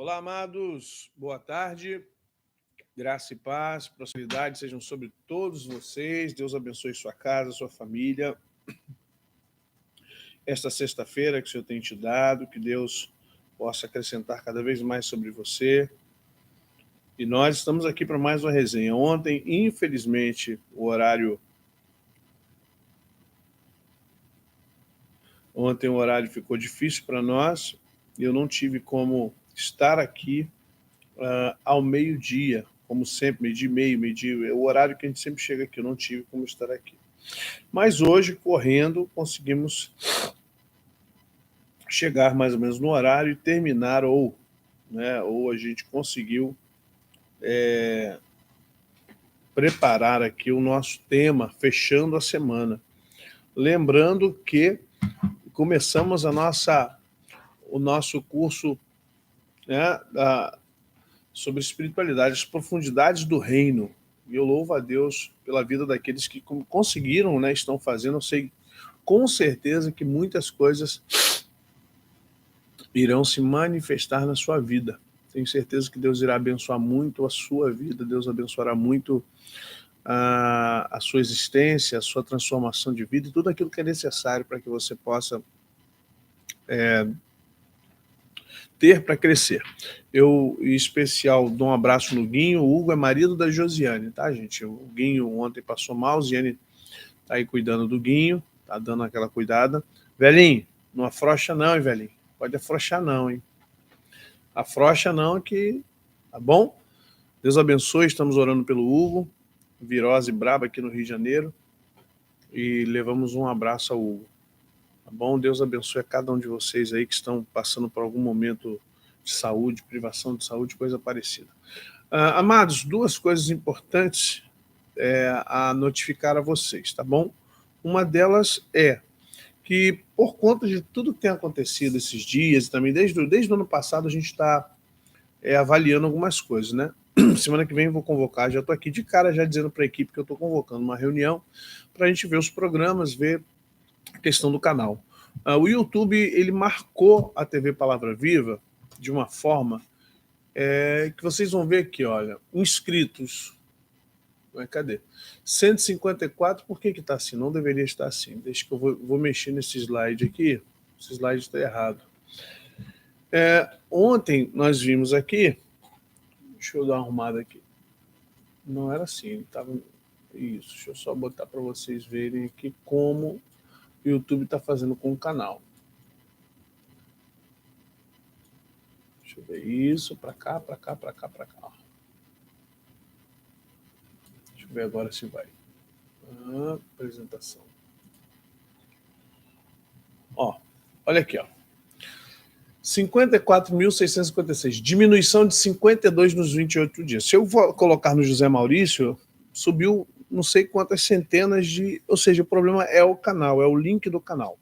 Olá, amados, boa tarde, graça e paz, prosperidade sejam sobre todos vocês, Deus abençoe sua casa, sua família. Esta sexta-feira que o Senhor tem te dado, que Deus possa acrescentar cada vez mais sobre você. E nós estamos aqui para mais uma resenha. Ontem, infelizmente, o horário ficou difícil para nós, eu não tive como estar aqui ao meio-dia, como sempre, meio-dia e meio-dia, é o horário que a gente sempre chega aqui, eu não tive como estar aqui. Mas hoje, correndo, conseguimos chegar mais ou menos no horário e terminar, ou a gente conseguiu preparar aqui o nosso tema, fechando a semana. Lembrando que começamos o nosso curso, né, sobre espiritualidade, as profundidades do reino. E eu louvo a Deus pela vida daqueles que conseguiram, né, estão fazendo. Eu sei com certeza que muitas coisas irão se manifestar na sua vida. Tenho certeza que Deus irá abençoar muito a sua vida, Deus abençoará muito a sua existência, a sua transformação de vida e tudo aquilo que é necessário para que você possa ter para crescer. Eu, em especial, dou um abraço no Guinho. O Hugo é marido da Josiane, tá, gente? O Guinho ontem passou mal, a Josiane tá aí cuidando do Guinho, tá dando aquela cuidada. Velhinho, não afrouxa não, hein, velhinho? Pode afrouxar não, hein? Afrouxa não que, tá bom? Deus abençoe, estamos orando pelo Hugo, virose braba aqui no Rio de Janeiro, e levamos um abraço ao Hugo. Tá bom? Deus abençoe a cada um de vocês aí que estão passando por algum momento de saúde, privação de saúde, coisa parecida. Amados, duas coisas importantes a notificar a vocês, tá bom? Uma delas é que, por conta de tudo que tem acontecido esses dias, e também desde o ano passado, a gente está avaliando algumas coisas, né? Semana que vem eu vou convocar, já estou aqui de cara já dizendo para a equipe que eu estou convocando uma reunião para a gente ver os programas, ver a questão do canal. O YouTube, ele marcou a TV Palavra Viva de uma forma que vocês vão ver aqui, olha, inscritos, cadê? 154, por que está assim? Não deveria estar assim. Deixa que eu vou mexer nesse slide aqui, esse slide está errado. Ontem nós vimos aqui, deixa eu dar uma arrumada aqui, não era assim, ele estava... Isso, deixa eu só botar para vocês verem aqui como o YouTube está fazendo com o canal. Deixa eu ver isso, para cá, para cá, para cá, para cá. Deixa eu ver agora se vai. Apresentação. Ó, olha aqui, ó. 54.656, diminuição de 52 nos 28 dias. Se eu vou colocar no José Maurício, subiu não sei quantas centenas de... Ou seja, o problema é o canal, é o link do canal.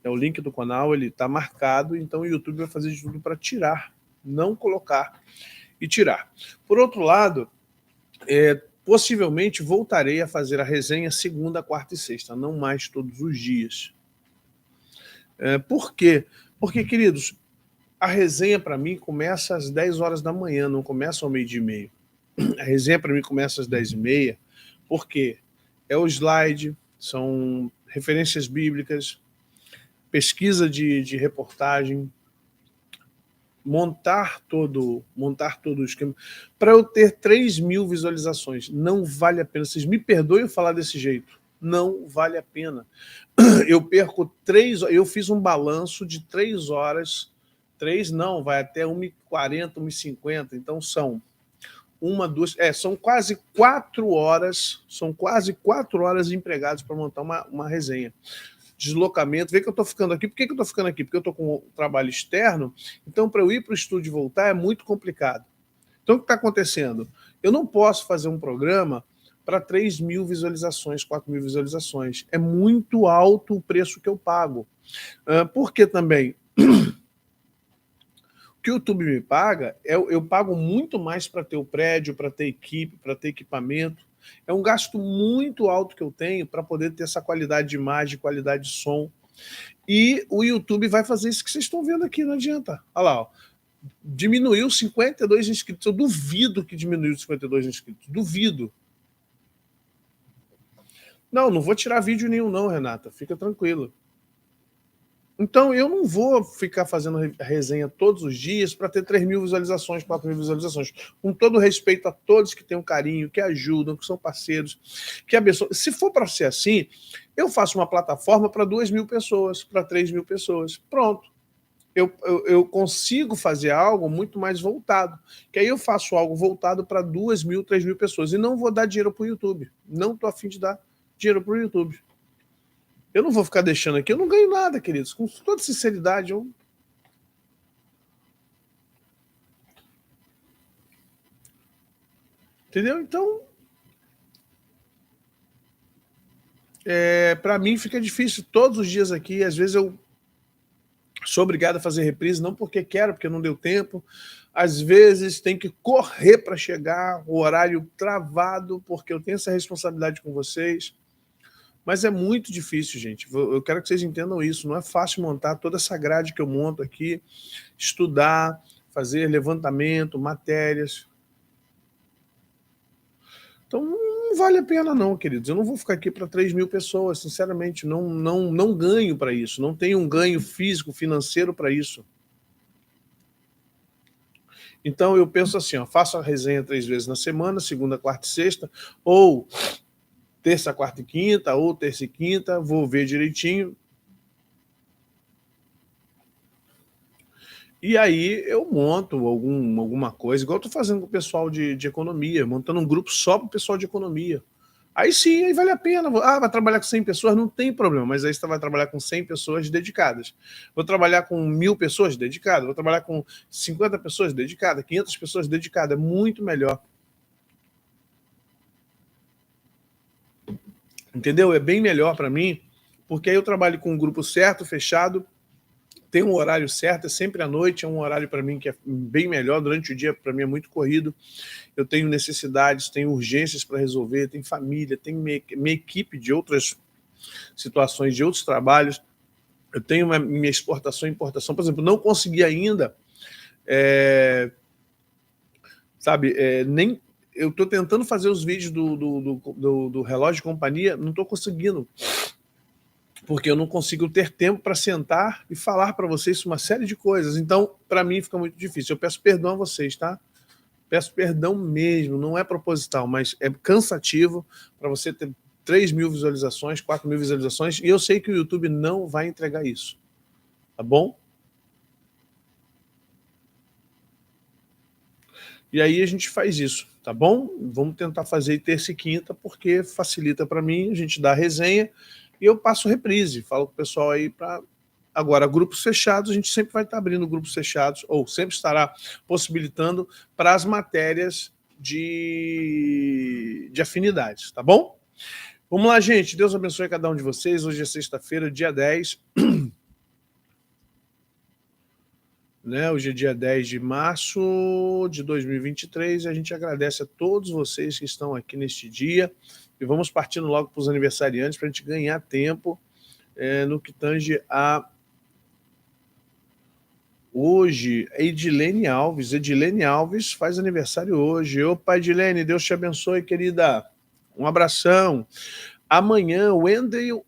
É o link do canal, ele está marcado, então o YouTube vai fazer de tudo para tirar, não colocar e tirar. Por outro lado, possivelmente voltarei a fazer a resenha segunda, quarta e sexta, não mais todos os dias. Por quê? Porque, queridos, a resenha para mim começa às 10 horas da manhã, não começa ao meio-dia e meio. A resenha para mim começa às 10h30, porque é o slide, são referências bíblicas, pesquisa de reportagem, montar todo o esquema, para eu ter 3.000 visualizações. Não vale a pena. Vocês me perdoem eu falar desse jeito. Não vale a pena. Eu perco 3 horas. Eu fiz um balanço de 3 horas. 3 não, vai até 1h40, 1h50. Então são são quase 4 horas. São quase 4 horas empregadas para montar uma resenha. Deslocamento, vê que eu estou ficando aqui. Por que eu estou ficando aqui? Porque eu estou com um trabalho externo, então para eu ir para o estúdio e voltar é muito complicado. Então o que está acontecendo? Eu não posso fazer um programa para 3.000 visualizações, 4.000 visualizações. É muito alto o preço que eu pago. Porque também o que o YouTube me paga, eu pago muito mais para ter o prédio, para ter equipe, para ter equipamento. É um gasto muito alto que eu tenho para poder ter essa qualidade de imagem, qualidade de som. E o YouTube vai fazer isso que vocês estão vendo aqui, não adianta. Olha lá, ó. Diminuiu 52 inscritos. Eu duvido que diminuiu 52 inscritos. Duvido. Não vou tirar vídeo nenhum não, Renata. Fica tranquila. Então, eu não vou ficar fazendo resenha todos os dias para ter 3 mil visualizações, 4 mil visualizações. Com todo respeito a todos que têm um carinho, que ajudam, que são parceiros, que abençoam. Se for para ser assim, eu faço uma plataforma para 2 mil pessoas, para 3 mil pessoas. Pronto. Eu consigo fazer algo muito mais voltado. Que aí eu faço algo voltado para 2 mil, 3 mil pessoas. E não vou dar dinheiro para o YouTube. Não estou a fim de dar dinheiro para o YouTube. Eu não vou ficar deixando aqui, eu não ganho nada, queridos. Com toda sinceridade, eu... Entendeu? Então, para mim fica difícil todos os dias aqui. Às vezes eu sou obrigado a fazer reprise, não porque quero, porque não deu tempo. Às vezes tem que correr para chegar, o horário travado, porque eu tenho essa responsabilidade com vocês. Mas é muito difícil, gente. Eu quero que vocês entendam isso. Não é fácil montar toda essa grade que eu monto aqui, estudar, fazer levantamento, matérias. Então não vale a pena não, queridos. Eu não vou ficar aqui para 3 mil pessoas, sinceramente. Não ganho para isso. Não tenho um ganho físico, financeiro para isso. Então eu penso assim, ó, faço a resenha 3 vezes na semana, segunda, quarta e sexta, ou terça, quarta e quinta, ou terça e quinta, vou ver direitinho. E aí eu monto alguma coisa, igual eu estou fazendo com o pessoal de economia, montando um grupo só para o pessoal de economia. Aí sim, aí vale a pena. Ah, vai trabalhar com 100 pessoas? Não tem problema, mas aí você vai trabalhar com 100 pessoas dedicadas. Vou trabalhar com 1.000 pessoas dedicadas, vou trabalhar com 50 pessoas dedicadas, 500 pessoas dedicadas, é muito melhor. Entendeu? É bem melhor para mim, porque aí eu trabalho com um grupo certo, fechado, tem um horário certo, é sempre à noite, é um horário para mim que é bem melhor. Durante o dia, para mim, é muito corrido. Eu tenho necessidades, tenho urgências para resolver, tenho família, tenho minha equipe de outras situações, de outros trabalhos. Eu tenho minha exportação e importação. Por exemplo, não consegui ainda, nem... Eu estou tentando fazer os vídeos do relógio de companhia, não estou conseguindo, porque eu não consigo ter tempo para sentar e falar para vocês uma série de coisas. Então, para mim, fica muito difícil. Eu peço perdão a vocês, tá? Peço perdão mesmo, não é proposital, mas é cansativo para você ter 3 mil visualizações, 4 mil visualizações, e eu sei que o YouTube não vai entregar isso, tá bom? E aí a gente faz isso, tá bom? Vamos tentar fazer terça e quinta, porque facilita para mim, a gente dá a resenha, e eu passo reprise, falo com o pessoal aí para... Agora, grupos fechados, a gente sempre vai estar abrindo grupos fechados, ou sempre estará possibilitando para as matérias de afinidades, tá bom? Vamos lá, gente. Deus abençoe cada um de vocês. Hoje é sexta-feira, dia 10. Né? Hoje é dia 10 de março de 2023 e a gente agradece a todos vocês que estão aqui neste dia. E vamos partindo logo para os aniversariantes para a gente ganhar tempo no que tange a... Hoje, Edilene Alves. Edilene Alves faz aniversário hoje. Opa, Edilene, Deus te abençoe, querida. Um abração. Amanhã, Wendel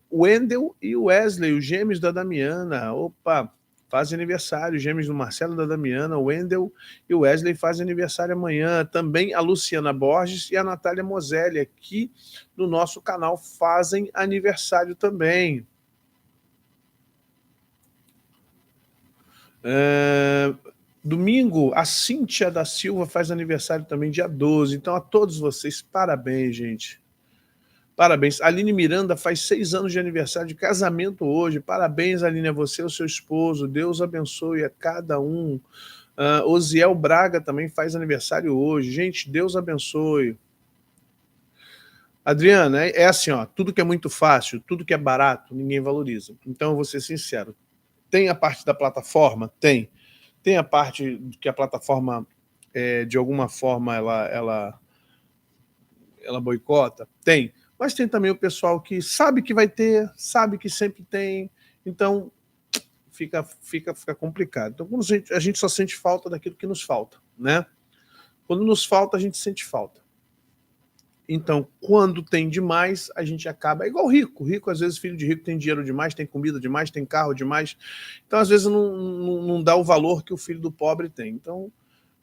e Wesley, os gêmeos da Damiana. Opa, fazem aniversário. Gêmeos do Marcelo e da Damiana. Wendel e Wesley fazem aniversário amanhã. Também a Luciana Borges e a Natália Moselli, aqui no nosso canal, fazem aniversário também. Domingo, a Cíntia da Silva faz aniversário também, dia 12. Então, a todos vocês, parabéns, gente. Parabéns. Aline Miranda faz 6 anos de aniversário de casamento hoje. Parabéns, Aline, a você e ao seu esposo. Deus abençoe a cada um. Osiel Braga também faz aniversário hoje. Gente, Deus abençoe. Adriana, é assim, ó, tudo que é muito fácil, tudo que é barato, ninguém valoriza. Então, eu vou ser sincero. Tem a parte da plataforma? Tem. Tem a parte que a plataforma, de alguma forma, ela boicota? Tem. Mas tem também o pessoal que sabe que vai ter, sabe que sempre tem. Então, fica complicado. Então, quando a gente só sente falta daquilo que nos falta, né? Quando nos falta, a gente sente falta. Então, quando tem demais, a gente acaba... É igual rico. Rico, às vezes, filho de rico tem dinheiro demais, tem comida demais, tem carro demais. Então, às vezes, não dá o valor que o filho do pobre tem. Então,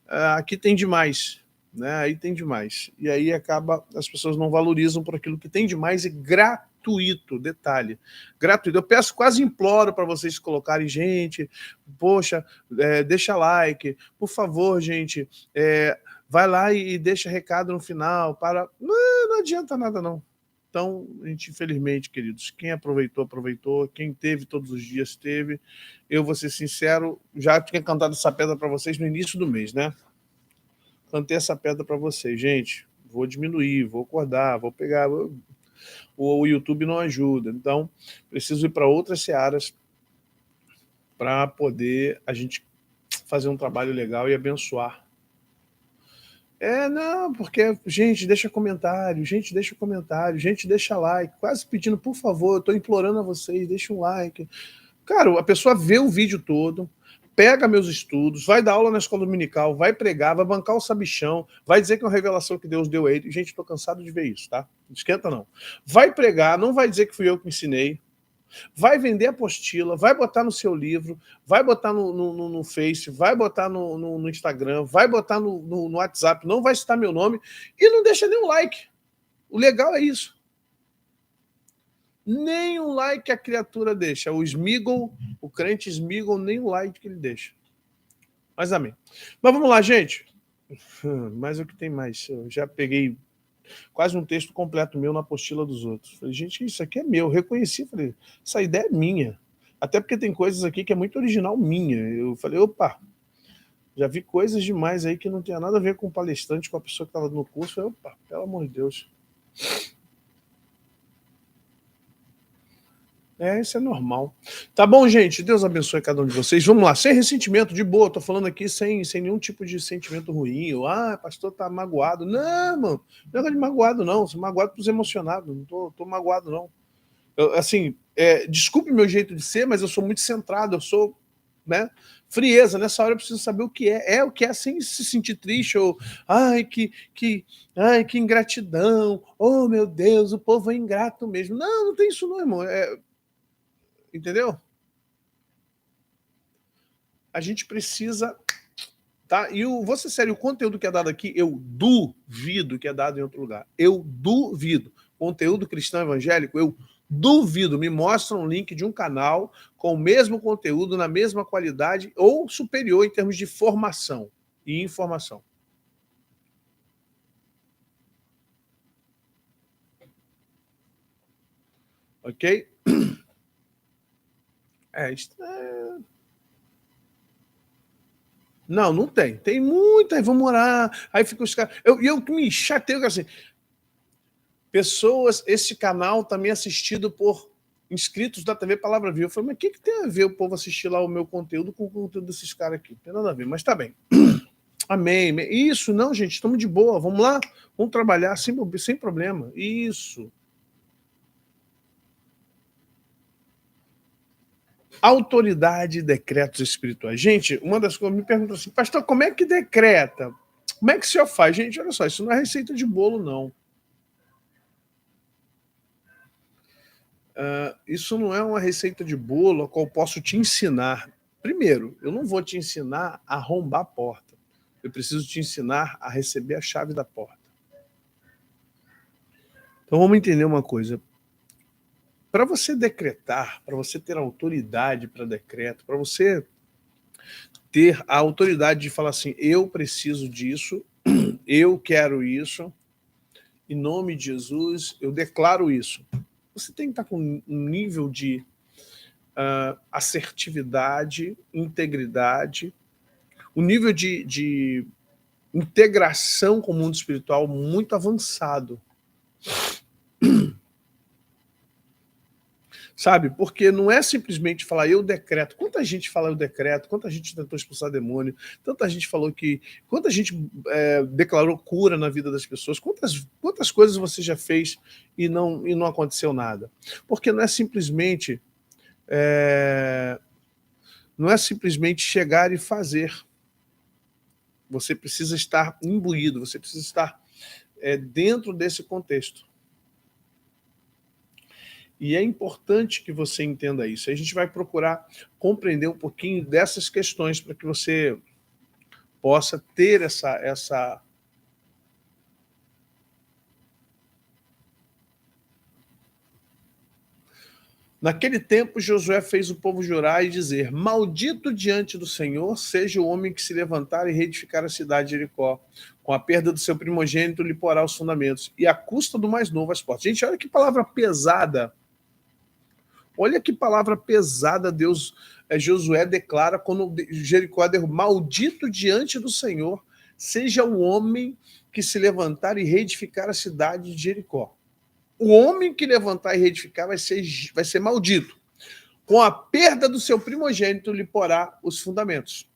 aqui tem demais, né? Aí tem demais. E aí acaba... As pessoas não valorizam por aquilo que tem demais e gratuito, detalhe. Gratuito. Eu peço, quase imploro para vocês colocarem, gente, poxa, deixa like, por favor, gente, vai lá e deixa recado no final, não adianta nada não. Então, a gente, infelizmente, queridos, quem aproveitou, aproveitou, quem teve todos os dias, teve. Eu vou ser sincero, já tinha cantado essa pedra para vocês no início do mês, né? Cantei essa pedra para vocês, gente, vou diminuir, vou acordar, vou pegar... O YouTube não ajuda, então preciso ir para outras searas para poder a gente fazer um trabalho legal e abençoar. Não, porque, gente, deixa comentário, gente, deixa like, quase pedindo, por favor, eu estou implorando a vocês, deixa um like. Cara, a pessoa vê o vídeo todo, pega meus estudos, vai dar aula na escola dominical, vai pregar, vai bancar o sabichão, vai dizer que é uma revelação que Deus deu a ele. Gente, estou cansado de ver isso, tá? Não esquenta, não. Vai pregar, não vai dizer que fui eu que ensinei, vai vender apostila, vai botar no seu livro, vai botar no Face, vai botar no Instagram, vai botar no WhatsApp, não vai citar meu nome e não deixa nem um like. O legal é isso. Nem um like a criatura deixa. O Smiggle, o crente Smiggle, nem um like que ele deixa. Mas amém. Mas vamos lá, gente. Mas o que tem mais? Eu já peguei quase um texto completo meu na apostila dos outros. Falei, gente, isso aqui é meu. Eu reconheci, falei, essa ideia é minha. Até porque tem coisas aqui que é muito original minha. Eu falei, opa, já vi coisas demais aí que não tinha nada a ver com o palestrante, com a pessoa que estava no curso. Eu falei, opa, pelo amor de Deus. Isso é normal. Tá bom, gente? Deus abençoe cada um de vocês. Vamos lá, sem ressentimento, de boa. Tô falando aqui sem nenhum tipo de sentimento ruim. Ou, pastor tá magoado. Não, mano. Não é de magoado, não. Sou magoado pros emocionados. Não tô magoado, não. Assim, desculpe meu jeito de ser, mas eu sou muito centrado. Eu sou, né? Frieza. Nessa hora eu preciso saber o que é. É o que é sem se sentir triste. Ou, que ingratidão. Oh, meu Deus, o povo é ingrato mesmo. Não tem isso não, irmão. Entendeu? A gente precisa... Tá? E vou ser sério, o conteúdo que é dado aqui, eu duvido que é dado em outro lugar. Eu duvido. Conteúdo cristão evangélico, eu duvido. Me mostra um link de um canal com o mesmo conteúdo, na mesma qualidade ou superior em termos de formação e informação. Ok? Não tem. Tem muita, vamos orar. Aí fica os caras... Eu que me chateio, assim... Pessoas, esse canal também é assistido por inscritos da TV Palavra Viva. Eu falei, mas o que tem a ver o povo assistir lá o meu conteúdo com o conteúdo desses caras aqui? Não tem nada a ver, mas tá bem. Amém. Isso, não, gente, estamos de boa. Vamos lá, vamos trabalhar sem problema. Isso. Autoridade e decretos espirituais. Gente, uma das coisas me perguntam assim, pastor, como é que decreta? Como é que o senhor faz? Gente, olha só, isso não é receita de bolo, não. Isso não é uma receita de bolo a qual posso te ensinar. Primeiro, eu não vou te ensinar a arrombar a porta. Eu preciso te ensinar a receber a chave da porta. Então vamos entender uma coisa. Para você decretar, para você ter autoridade para decreto, para você ter a autoridade de falar assim, eu preciso disso, eu quero isso, em nome de Jesus, eu declaro isso. Você tem que estar com um nível de assertividade, integridade, um nível de integração com o mundo espiritual muito avançado. Sabe? Porque não é simplesmente falar eu decreto. Quanta gente fala eu decreto, quanta gente tentou expulsar demônio, tanta gente falou que... Quanta gente declarou cura na vida das pessoas, quantas coisas você já fez e não aconteceu nada. Porque não é simplesmente... não é simplesmente chegar e fazer. Você precisa estar imbuído, você precisa estar dentro desse contexto. E é importante que você entenda isso. A gente vai procurar compreender um pouquinho dessas questões para que você possa ter essa. Naquele tempo, Josué fez o povo jurar e dizer: maldito diante do Senhor seja o homem que se levantar e reedificar a cidade de Jericó. Com a perda do seu primogênito, lhe porá os fundamentos, e à custa do mais novo as portas. Gente, olha que palavra pesada. Olha que palavra pesada Josué declara quando Jericó é derrubado. Maldito diante do Senhor seja o homem que se levantar e reedificar a cidade de Jericó. O homem que levantar e reedificar vai ser maldito. Com a perda do seu primogênito, lhe porá os fundamentos.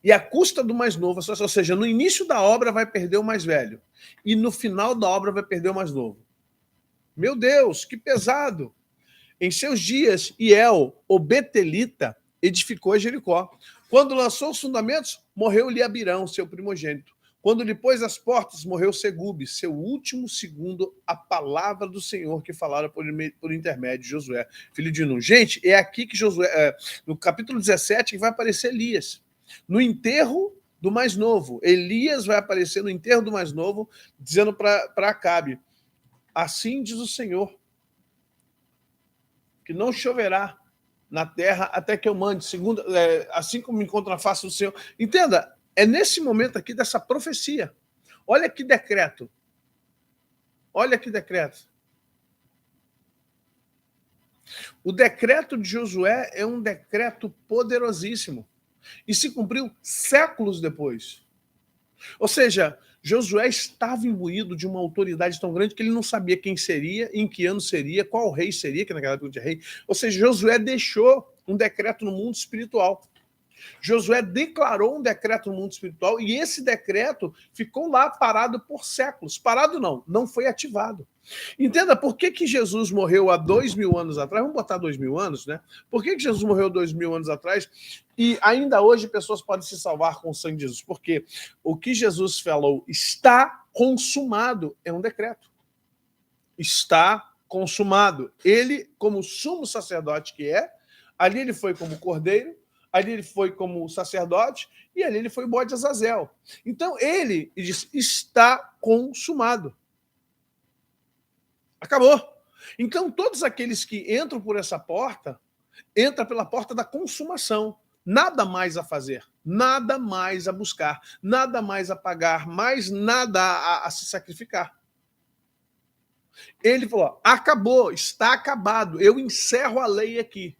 E à custa do mais novo, ou seja, no início da obra vai perder o mais velho. E no final da obra vai perder o mais novo. Meu Deus, que pesado! Em seus dias, Iel, o betelita, edificou Jericó. Quando lançou os fundamentos, morreu-lhe Abirão, seu primogênito. Quando lhe pôs as portas, morreu Segube, seu último, segundo a palavra do Senhor que falara por intermédio de Josué, filho de Nun. Gente, é aqui que Josué, no capítulo 17, que vai aparecer Elias. No enterro do mais novo. Elias vai aparecer no enterro do mais novo, dizendo para Acabe: assim diz o Senhor, que não choverá na terra até que eu mande, segundo, assim como me encontro na face do Senhor. Entenda, é nesse momento aqui dessa profecia. Olha que decreto. Olha que decreto. O decreto de Josué é um decreto poderosíssimo. E se cumpriu séculos depois. Ou seja, Josué estava imbuído de uma autoridade tão grande que ele não sabia quem seria, em que ano seria, qual rei seria, que naquela época tinha rei. Ou seja, Josué deixou um decreto no mundo espiritual. Josué declarou um decreto no mundo espiritual e esse decreto ficou lá parado por séculos. Parado não foi ativado. Entenda por que Jesus morreu há 2000 anos atrás. Vamos botar 2000 anos, né? Por que Jesus morreu 2000 anos atrás e ainda hoje pessoas podem se salvar com o sangue de Jesus? Porque o que Jesus falou está consumado é um decreto. Está consumado. Ele, como sumo sacerdote que é, ali ele foi como cordeiro, ali ele foi como sacerdote e ali ele foi o bode Azazel. Então ele diz: está consumado. Acabou. Então todos aqueles que entram por essa porta, entram pela porta da consumação. Nada mais a fazer, nada mais a buscar, nada mais a pagar, mais nada a se sacrificar. Ele falou: acabou, está acabado, eu encerro a lei aqui.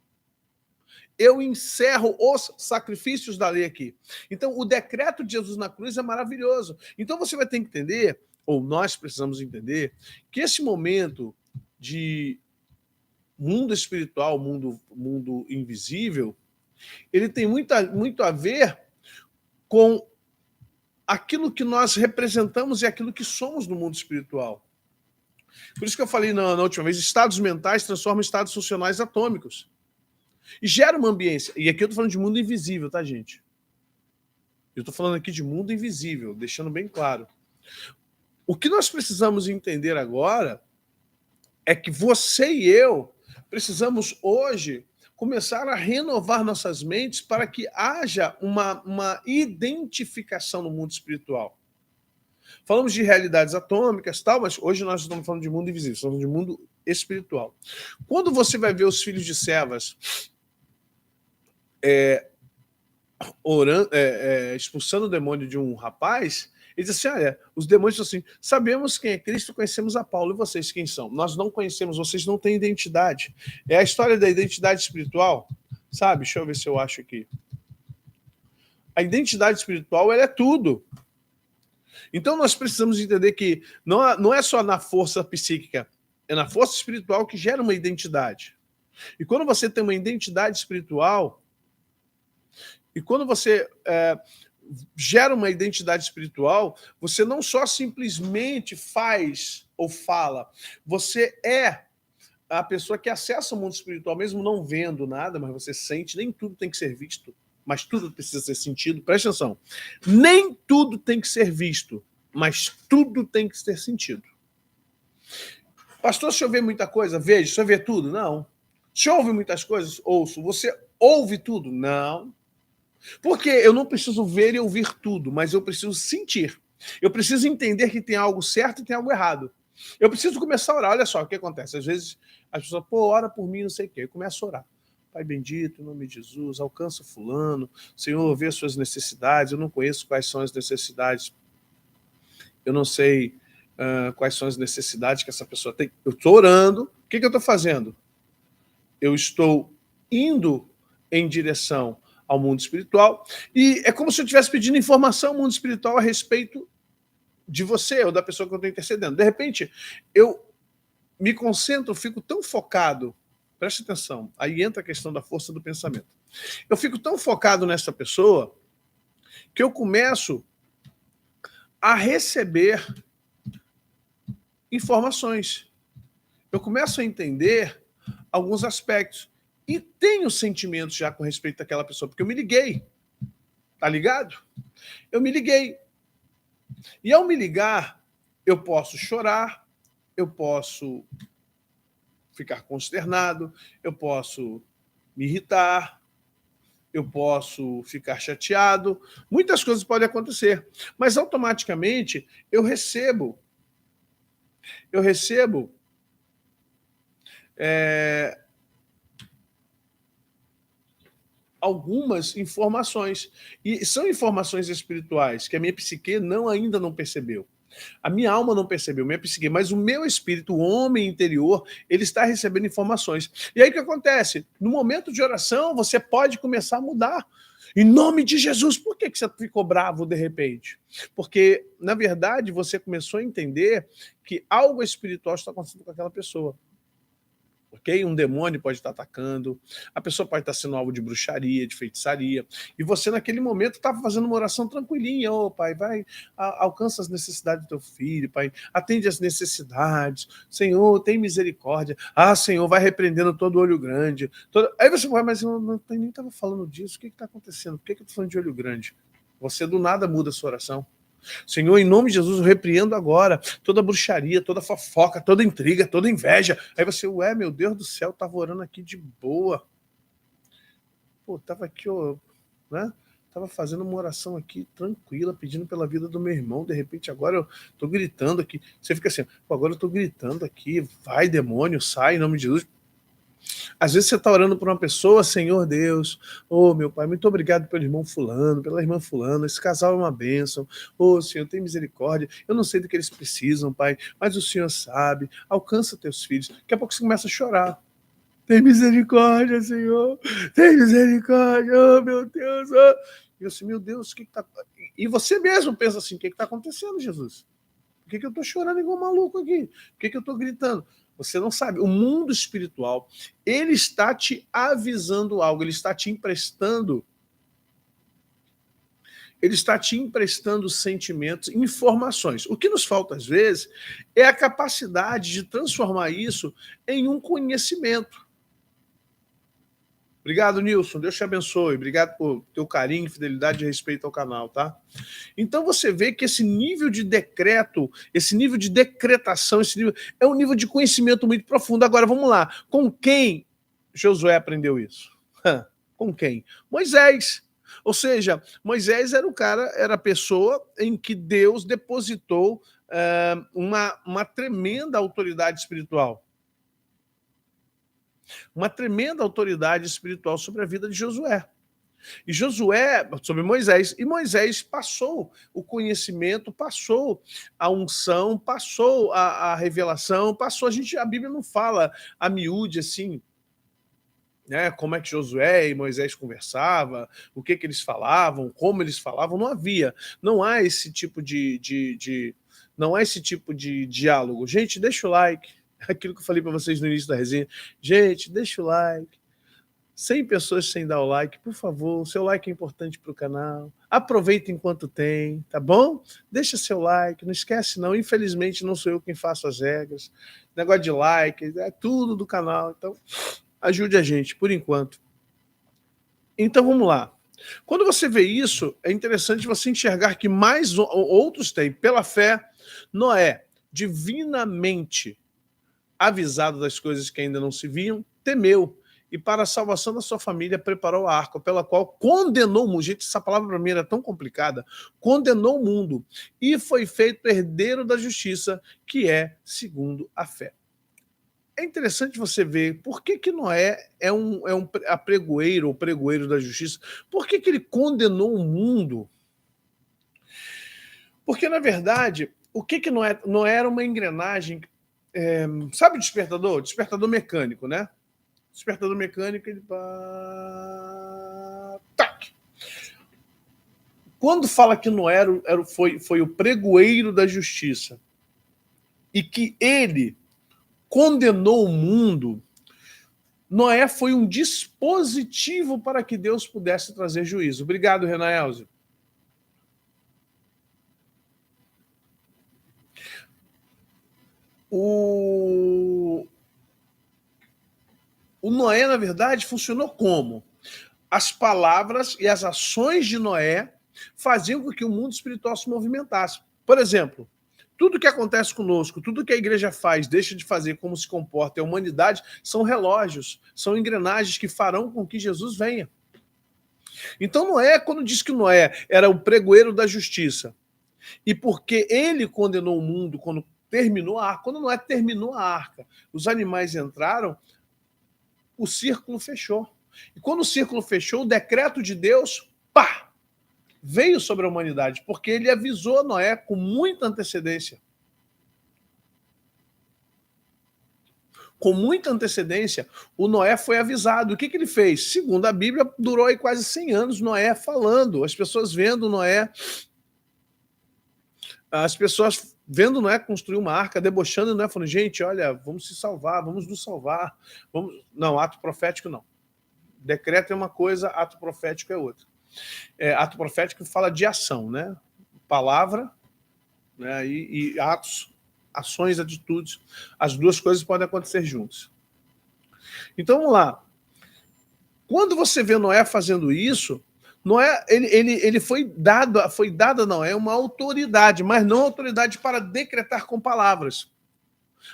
Eu encerro os sacrifícios da lei aqui. Então, o decreto de Jesus na cruz é maravilhoso. Então, você vai ter que entender, ou nós precisamos entender, que esse momento de mundo espiritual, mundo invisível, ele tem muito a ver com aquilo que nós representamos e aquilo que somos no mundo espiritual. Por isso que eu falei na última vez, estados mentais transformam em estados funcionais atômicos. E gera uma ambiência. E aqui eu estou falando de mundo invisível, tá, gente? Eu estou falando aqui de mundo invisível, deixando bem claro. O que nós precisamos entender agora é que você e eu precisamos hoje começar a renovar nossas mentes para que haja uma identificação no mundo espiritual. Falamos de realidades atômicas, tal, mas hoje nós estamos falando de mundo invisível, estamos falando de mundo espiritual. Quando você vai ver os filhos de Sevas expulsando o demônio de um rapaz, ele diz assim: olha, os demônios dizem assim: sabemos quem é Cristo, conhecemos a Paulo, e vocês quem são? Nós não conhecemos, vocês não têm identidade. É a história da identidade espiritual, sabe? Deixa eu ver se eu acho aqui. A identidade espiritual, ela é tudo. Então nós precisamos entender que não é só na força psíquica, é na força espiritual que gera uma identidade. E quando você tem uma identidade espiritual, e quando você gera uma identidade espiritual, você não só simplesmente faz ou fala, você é a pessoa que acessa o mundo espiritual, mesmo não vendo nada, mas você sente, nem tudo tem que ser visto, mas tudo precisa ser sentido. Presta atenção. Nem tudo tem que ser visto, mas tudo tem que ser sentido. Pastor, se eu ver muita coisa, vejo. Se eu ver tudo? Não. Se eu ouvir muitas coisas, ouço. Você ouve tudo? Não. Porque eu não preciso ver e ouvir tudo, mas eu preciso sentir. Eu preciso entender que tem algo certo e tem algo errado. Eu preciso começar a orar. Olha só o que acontece. Às vezes as pessoas, ora por mim, não sei o quê. Eu começo a orar. Pai bendito, em nome de Jesus, alcança fulano. Senhor, vê as suas necessidades. Eu não conheço quais são as necessidades. Eu não sei quais são as necessidades que essa pessoa tem. Eu estou orando. O que eu estou fazendo? Eu estou indo em direção ao mundo espiritual, e é como se eu estivesse pedindo informação ao mundo espiritual a respeito de você ou da pessoa que eu estou intercedendo. De repente, eu me concentro, fico tão focado, preste atenção, aí entra a questão da força do pensamento. Eu fico tão focado nessa pessoa que eu começo a receber informações. Eu começo a entender alguns aspectos. E tenho sentimentos já com respeito àquela pessoa, porque eu me liguei. Tá ligado? Eu me liguei. E ao me ligar, eu posso chorar, eu posso ficar consternado, eu posso me irritar, eu posso ficar chateado. Muitas coisas podem acontecer. Mas automaticamente eu recebo algumas informações. E são informações espirituais que a minha psique ainda não percebeu. A minha alma não percebeu, minha psique, mas o meu espírito, o homem interior, ele está recebendo informações. E aí o que acontece? No momento de oração, você pode começar a mudar. Em nome de Jesus, por que você ficou bravo de repente? Porque, na verdade, você começou a entender que algo espiritual está acontecendo com aquela pessoa. Ok? Um demônio pode estar atacando, a pessoa pode estar sendo alvo de bruxaria, de feitiçaria, e você naquele momento estava fazendo uma oração tranquilinha. Pai, vai, alcança as necessidades do teu filho, Pai, atende as necessidades, Senhor, tem misericórdia, Senhor, vai repreendendo todo olho grande. Aí você vai, mas eu nem estava falando disso, o que está acontecendo? Por que eu estou falando de olho grande? Você do nada muda a sua oração. Senhor, em nome de Jesus, eu repreendo agora toda bruxaria, toda fofoca, toda intriga, toda inveja. Aí você, meu Deus do céu, tava orando aqui de boa. Tava aqui, né? Tava fazendo uma oração aqui tranquila, pedindo pela vida do meu irmão. De repente, agora eu tô gritando aqui. Você fica assim, agora eu tô gritando aqui. Vai, demônio, sai em nome de Jesus. Às vezes você está orando por uma pessoa, Senhor Deus, meu Pai, muito obrigado pelo irmão fulano, pela irmã fulana, esse casal é uma bênção, Senhor, tem misericórdia, eu não sei do que eles precisam, Pai, mas o Senhor sabe, alcança teus filhos. Daqui a pouco você começa a chorar. Tem misericórdia, Senhor, tem misericórdia, meu Deus. E eu assim, meu Deus, o que está... E você mesmo pensa assim, o que está acontecendo, Jesus? Por que eu estou chorando igual maluco aqui? Por que eu estou gritando? Você não sabe. O mundo espiritual, ele está te avisando algo, ele está te emprestando sentimentos, informações. O que nos falta, às vezes, é a capacidade de transformar isso em um conhecimento. Obrigado, Nilson. Deus te abençoe. Obrigado por teu carinho, fidelidade e respeito ao canal, tá? Então você vê que esse nível de decreto, esse nível de decretação, esse nível é um nível de conhecimento muito profundo. Agora, vamos lá. Com quem Josué aprendeu isso? Com quem? Moisés. Ou seja, Moisés era o cara, era a pessoa em que Deus depositou uma tremenda autoridade espiritual. Uma tremenda autoridade espiritual sobre a vida de Josué. E Josué, sobre Moisés, e Moisés passou o conhecimento, passou a unção, passou a revelação, passou, a Bíblia não fala a miúde assim, né, como é que Josué e Moisés conversavam, o que eles falavam, como eles falavam, não há esse tipo não há esse tipo de diálogo. Gente, deixa o like, aquilo que eu falei para vocês no início da resenha, gente, deixa o like, 100 pessoas sem dar o like, por favor, o seu like é importante para o canal. Aproveita enquanto tem, tá bom? Deixa seu like, não esquece não, infelizmente não sou eu quem faço as regras. Negócio de like, é tudo do canal, então ajude a gente, por enquanto. Então vamos lá. Quando você vê isso, é interessante você enxergar que mais outros têm. Pela fé, Noé, divinamente avisado das coisas que ainda não se viam, temeu, e para a salvação da sua família preparou a arca, pela qual condenou o mundo. Gente, essa palavra para mim era tão complicada. Condenou o mundo, e foi feito herdeiro da justiça, que é segundo a fé. É interessante você ver por que Noé é um apregoeiro ou pregoeiro da justiça. Por que ele condenou o mundo? Porque, na verdade, o que Noé era uma engrenagem. Sabe o despertador? Despertador mecânico, né? Despertador mecânico, ele. Tac! Quando fala que Noé foi o pregoeiro da justiça e que ele condenou o mundo, Noé foi um dispositivo para que Deus pudesse trazer juízo. Obrigado, Renan Elze. O Noé, na verdade, funcionou como? As palavras e as ações de Noé faziam com que o mundo espiritual se movimentasse. Por exemplo, tudo que acontece conosco, tudo que a igreja faz, deixa de fazer, como se comporta a humanidade, são relógios, são engrenagens que farão com que Jesus venha. Então Noé, quando diz que Noé era o pregoeiro da justiça, e porque ele condenou o mundo quando terminou a arca, quando Noé terminou a arca, os animais entraram, o círculo fechou. E quando o círculo fechou, o decreto de Deus, pá, veio sobre a humanidade, porque ele avisou Noé com muita antecedência. Com muita antecedência, o Noé foi avisado. O que ele fez? Segundo a Bíblia, durou aí quase 100 anos Noé falando, as pessoas vendo Noé, Noé construir uma arca, debochando Noé, falando, gente, olha, vamos se salvar, vamos nos salvar. Não, ato profético não. Decreto é uma coisa, ato profético é outra. Ato profético fala de ação, né? Palavra, né? E atos, ações, atitudes. As duas coisas podem acontecer juntas. Então vamos lá. Quando você vê Noé fazendo isso, Noé, ele foi dado a Noé uma autoridade, mas não autoridade para decretar com palavras,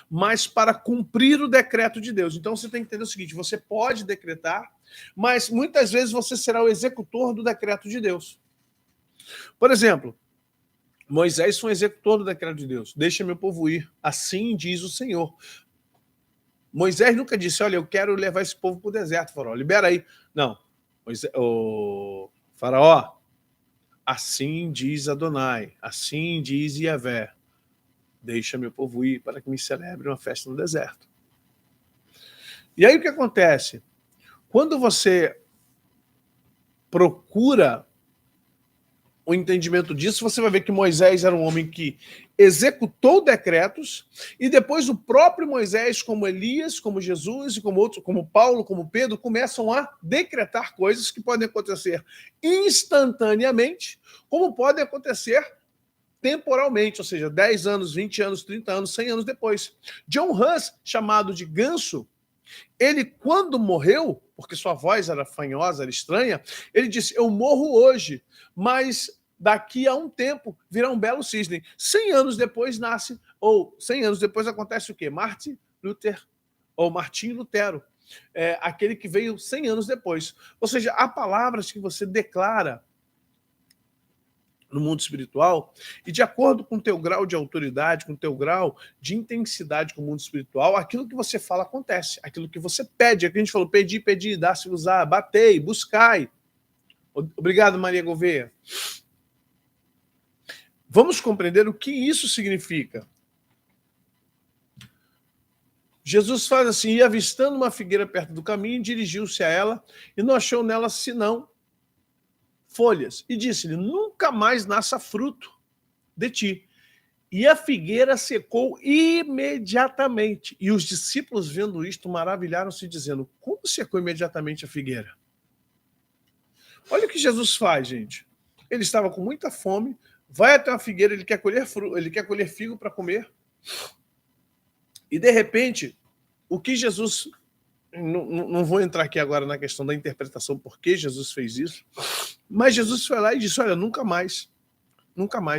mas para cumprir o decreto de Deus. Então você tem que entender o seguinte: você pode decretar, mas muitas vezes você será o executor do decreto de Deus. Por exemplo, Moisés foi um executor do decreto de Deus. Deixa meu povo ir, assim diz o Senhor. Moisés nunca disse, olha, eu quero levar esse povo para o deserto, faraó, libera aí. Não, o faraó, assim diz Adonai, assim diz Yahvé, deixa meu povo ir para que me celebre uma festa no deserto. E aí o que acontece? Quando você procura o entendimento disso, você vai ver que Moisés era um homem que executou decretos, e depois o próprio Moisés, como Elias, como Jesus, e como outros, como Paulo, como Pedro, começam a decretar coisas que podem acontecer instantaneamente, como podem acontecer temporalmente, ou seja, 10 anos, 20 anos, 30 anos, 100 anos depois. John Hus, chamado de Ganso, ele, quando morreu, porque sua voz era fanhosa, era estranha, ele disse, eu morro hoje, mas daqui a um tempo virá um belo cisne. 100 anos depois nasce, ou 100 anos depois acontece o quê? Martin Lutero, aquele que veio 100 anos depois. Ou seja, há palavras que você declara no mundo espiritual, e de acordo com o teu grau de autoridade, com o teu grau de intensidade com o mundo espiritual, aquilo que você fala acontece, aquilo que você pede, é que a gente falou, pedi, dá-se-vos-á, batei, buscai. Obrigado, Maria Gouveia. Vamos compreender o que isso significa. Jesus faz assim, ia avistando uma figueira perto do caminho, dirigiu-se a ela, e não achou nela senão folhas, e disse-lhe, nunca mais nasça fruto de ti. E a figueira secou imediatamente. E os discípulos, vendo isto, maravilharam-se, dizendo: como secou imediatamente a figueira? Olha o que Jesus faz, gente. Ele estava com muita fome, vai até uma figueira, ele quer colher figo para comer. E, de repente, o que Jesus... Não vou entrar aqui agora na questão da interpretação, por que Jesus fez isso, mas Jesus foi lá e disse: olha, nunca mais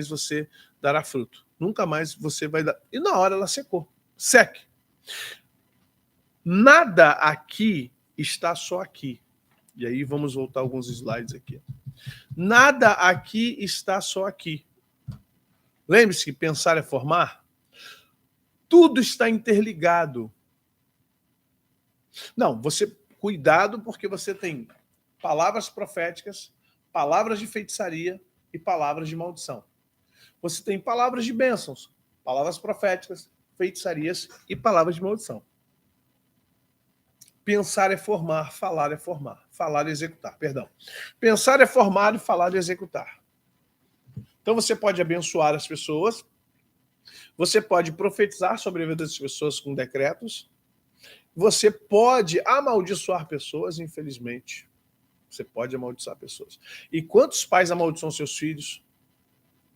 você dará fruto. Nunca mais você vai dar... E na hora ela secou. Seque. Nada aqui está só aqui. E aí vamos voltar alguns slides aqui. Nada aqui está só aqui. Lembre-se que pensar é formar. Tudo está interligado. Não, você... Cuidado, porque você tem palavras proféticas, palavras de feitiçaria e palavras de maldição. Você tem palavras de bênçãos, palavras proféticas, feitiçarias e palavras de maldição. Pensar é formar, falar é formar. Falar é executar, perdão. Pensar é formar e falar é executar. Então você pode abençoar as pessoas, você pode profetizar sobre a vida das pessoas com decretos, você pode amaldiçoar pessoas, infelizmente. Você pode amaldiçoar pessoas. E quantos pais amaldiçoam seus filhos?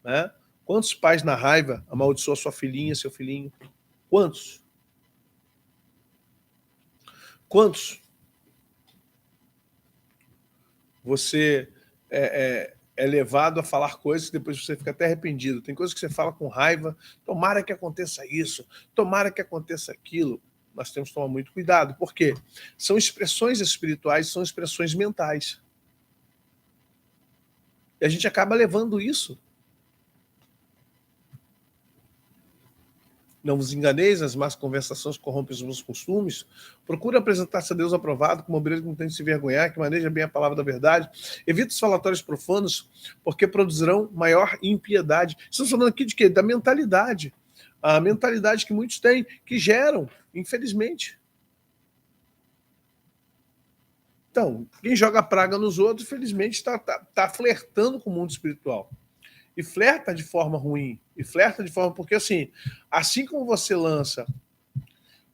Né? Quantos pais, na raiva, amaldiçoam sua filhinha, seu filhinho? Quantos? Quantos? Você é levado a falar coisas que depois você fica até arrependido. Tem coisas que você fala com raiva, tomara que aconteça isso, tomara que aconteça aquilo. Nós temos que tomar muito cuidado, porque são expressões espirituais, são expressões mentais. E a gente acaba levando isso. Não vos enganeis, as más conversações corrompem os bons costumes. Procura apresentar-se a Deus aprovado, como obreiro que não tem de se envergonhar, que maneja bem a palavra da verdade. Evita os falatórios profanos, porque produzirão maior impiedade. Estamos falando aqui de quê? Da mentalidade. A mentalidade que muitos têm, que geram, infelizmente. Então, quem joga praga nos outros, infelizmente, está flertando com o mundo espiritual. E flerta de forma ruim. E flerta de forma... Porque, assim como você lança...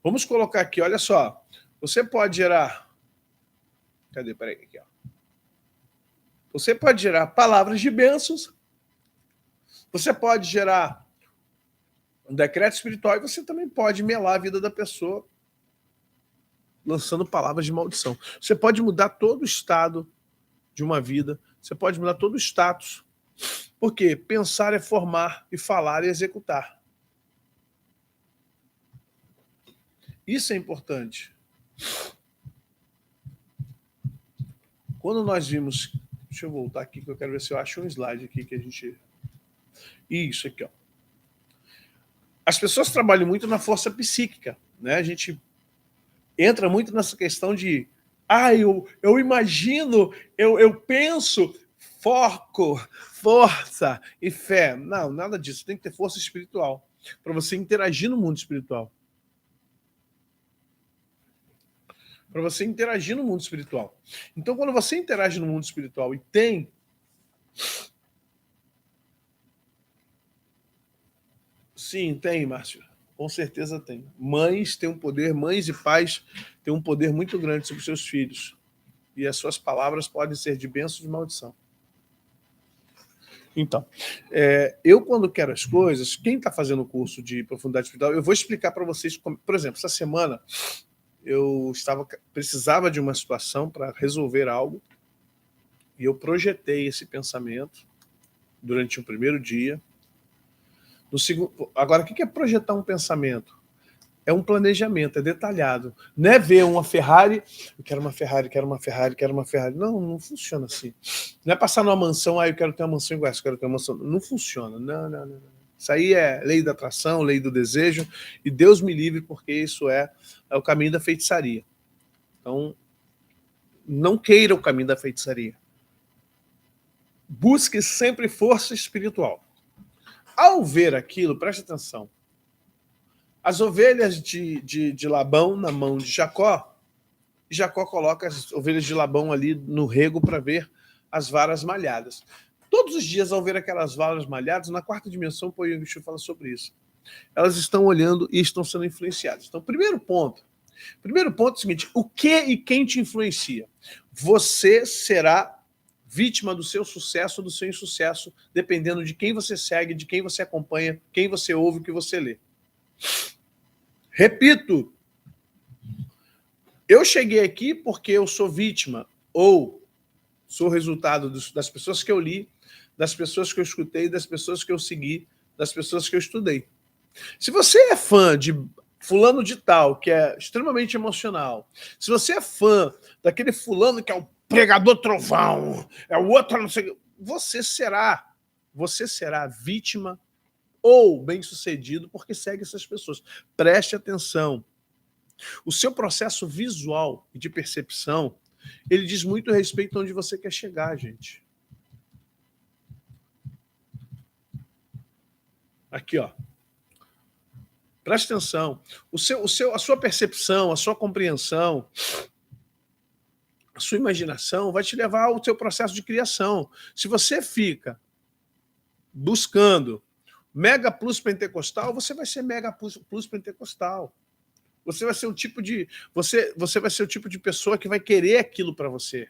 Vamos colocar aqui, olha só. Você pode gerar... Cadê? Peraí, aqui, ó. Você pode gerar palavras de bênçãos. Você pode gerar um decreto espiritual e você também pode melar a vida da pessoa lançando palavras de maldição. Você pode mudar todo o estado de uma vida. Você pode mudar todo o status. Porque pensar é formar e falar é executar. Isso é importante. Quando nós vimos... Deixa eu voltar aqui que eu quero ver se eu acho um slide aqui que a gente... Isso aqui, ó. As pessoas trabalham muito na força psíquica, né? A gente entra muito nessa questão de eu imagino, eu penso, foco, força e fé. Não, nada disso. Tem que ter força espiritual para você interagir no mundo espiritual. Para você interagir no mundo espiritual. Então, quando você interage no mundo espiritual e tem... Sim, tem, Márcio. Com certeza tem. Mães têm um poder, mães e pais têm um poder muito grande sobre seus filhos. E as suas palavras podem ser de bênção ou de maldição. Então, eu quando quero as coisas, quem está fazendo o curso de profundidade espiritual, eu vou explicar para vocês, como, por exemplo, essa semana eu precisava de uma situação para resolver algo e eu projetei esse pensamento durante o primeiro dia. No segundo, agora, o que é projetar um pensamento? É um planejamento, é detalhado. Não é ver uma Ferrari, eu quero uma Ferrari, quero uma Ferrari, quero uma Ferrari. Não, não funciona assim. Não é passar numa mansão, eu quero ter uma mansão igual essa, eu quero ter uma mansão. Não funciona, não. Isso aí é lei da atração, lei do desejo, e Deus me livre, porque isso é o caminho da feitiçaria. Então, não queira o caminho da feitiçaria. Busque sempre força espiritual. Ao ver aquilo, preste atenção, as ovelhas de Labão na mão de Jacó, Jacó coloca as ovelhas de Labão ali no rego para ver as varas malhadas. Todos os dias, ao ver aquelas valas malhadas, na quarta dimensão, o Paul Yong-Chul fala sobre isso. Elas estão olhando e estão sendo influenciadas. Então, primeiro ponto é o seguinte: o que e quem te influencia? Você será vítima do seu sucesso ou do seu insucesso, dependendo de quem você segue, de quem você acompanha, quem você ouve, o que você lê. Repito, eu cheguei aqui porque eu sou vítima, ou sou resultado das pessoas que eu li, das pessoas que eu escutei, das pessoas que eu segui, das pessoas que eu estudei. Se você é fã de fulano de tal, que é extremamente emocional, se você é fã daquele fulano que é o pregador trovão, é o outro, não sei, você será vítima ou bem-sucedido porque segue essas pessoas. Preste atenção. O seu processo visual e de percepção, ele diz muito respeito a onde você quer chegar, gente. Aqui, ó. Preste atenção. A sua percepção, a sua compreensão, a sua imaginação vai te levar ao seu processo de criação. Se você fica buscando mega plus pentecostal, você vai ser mega plus pentecostal. Você vai ser o tipo de você vai ser o tipo de pessoa que vai querer aquilo para você.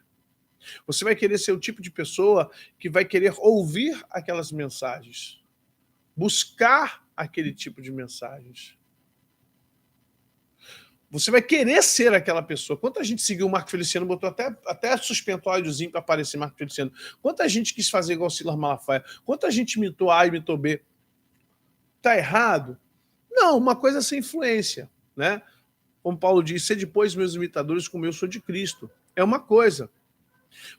Você vai querer ser o tipo de pessoa que vai querer ouvir aquelas mensagens, buscar aquele tipo de mensagens. Você vai querer ser aquela pessoa. Quanta gente seguiu o Marco Feliciano, botou até suspensóriozinho para aparecer Marco Feliciano. Quanta gente quis fazer igual o Silas Malafaia. Quanta gente imitou A e imitou B. Tá errado? Não, uma coisa é ser influência, né? Como Paulo diz, sede depois meus imitadores como eu sou de Cristo. É uma coisa.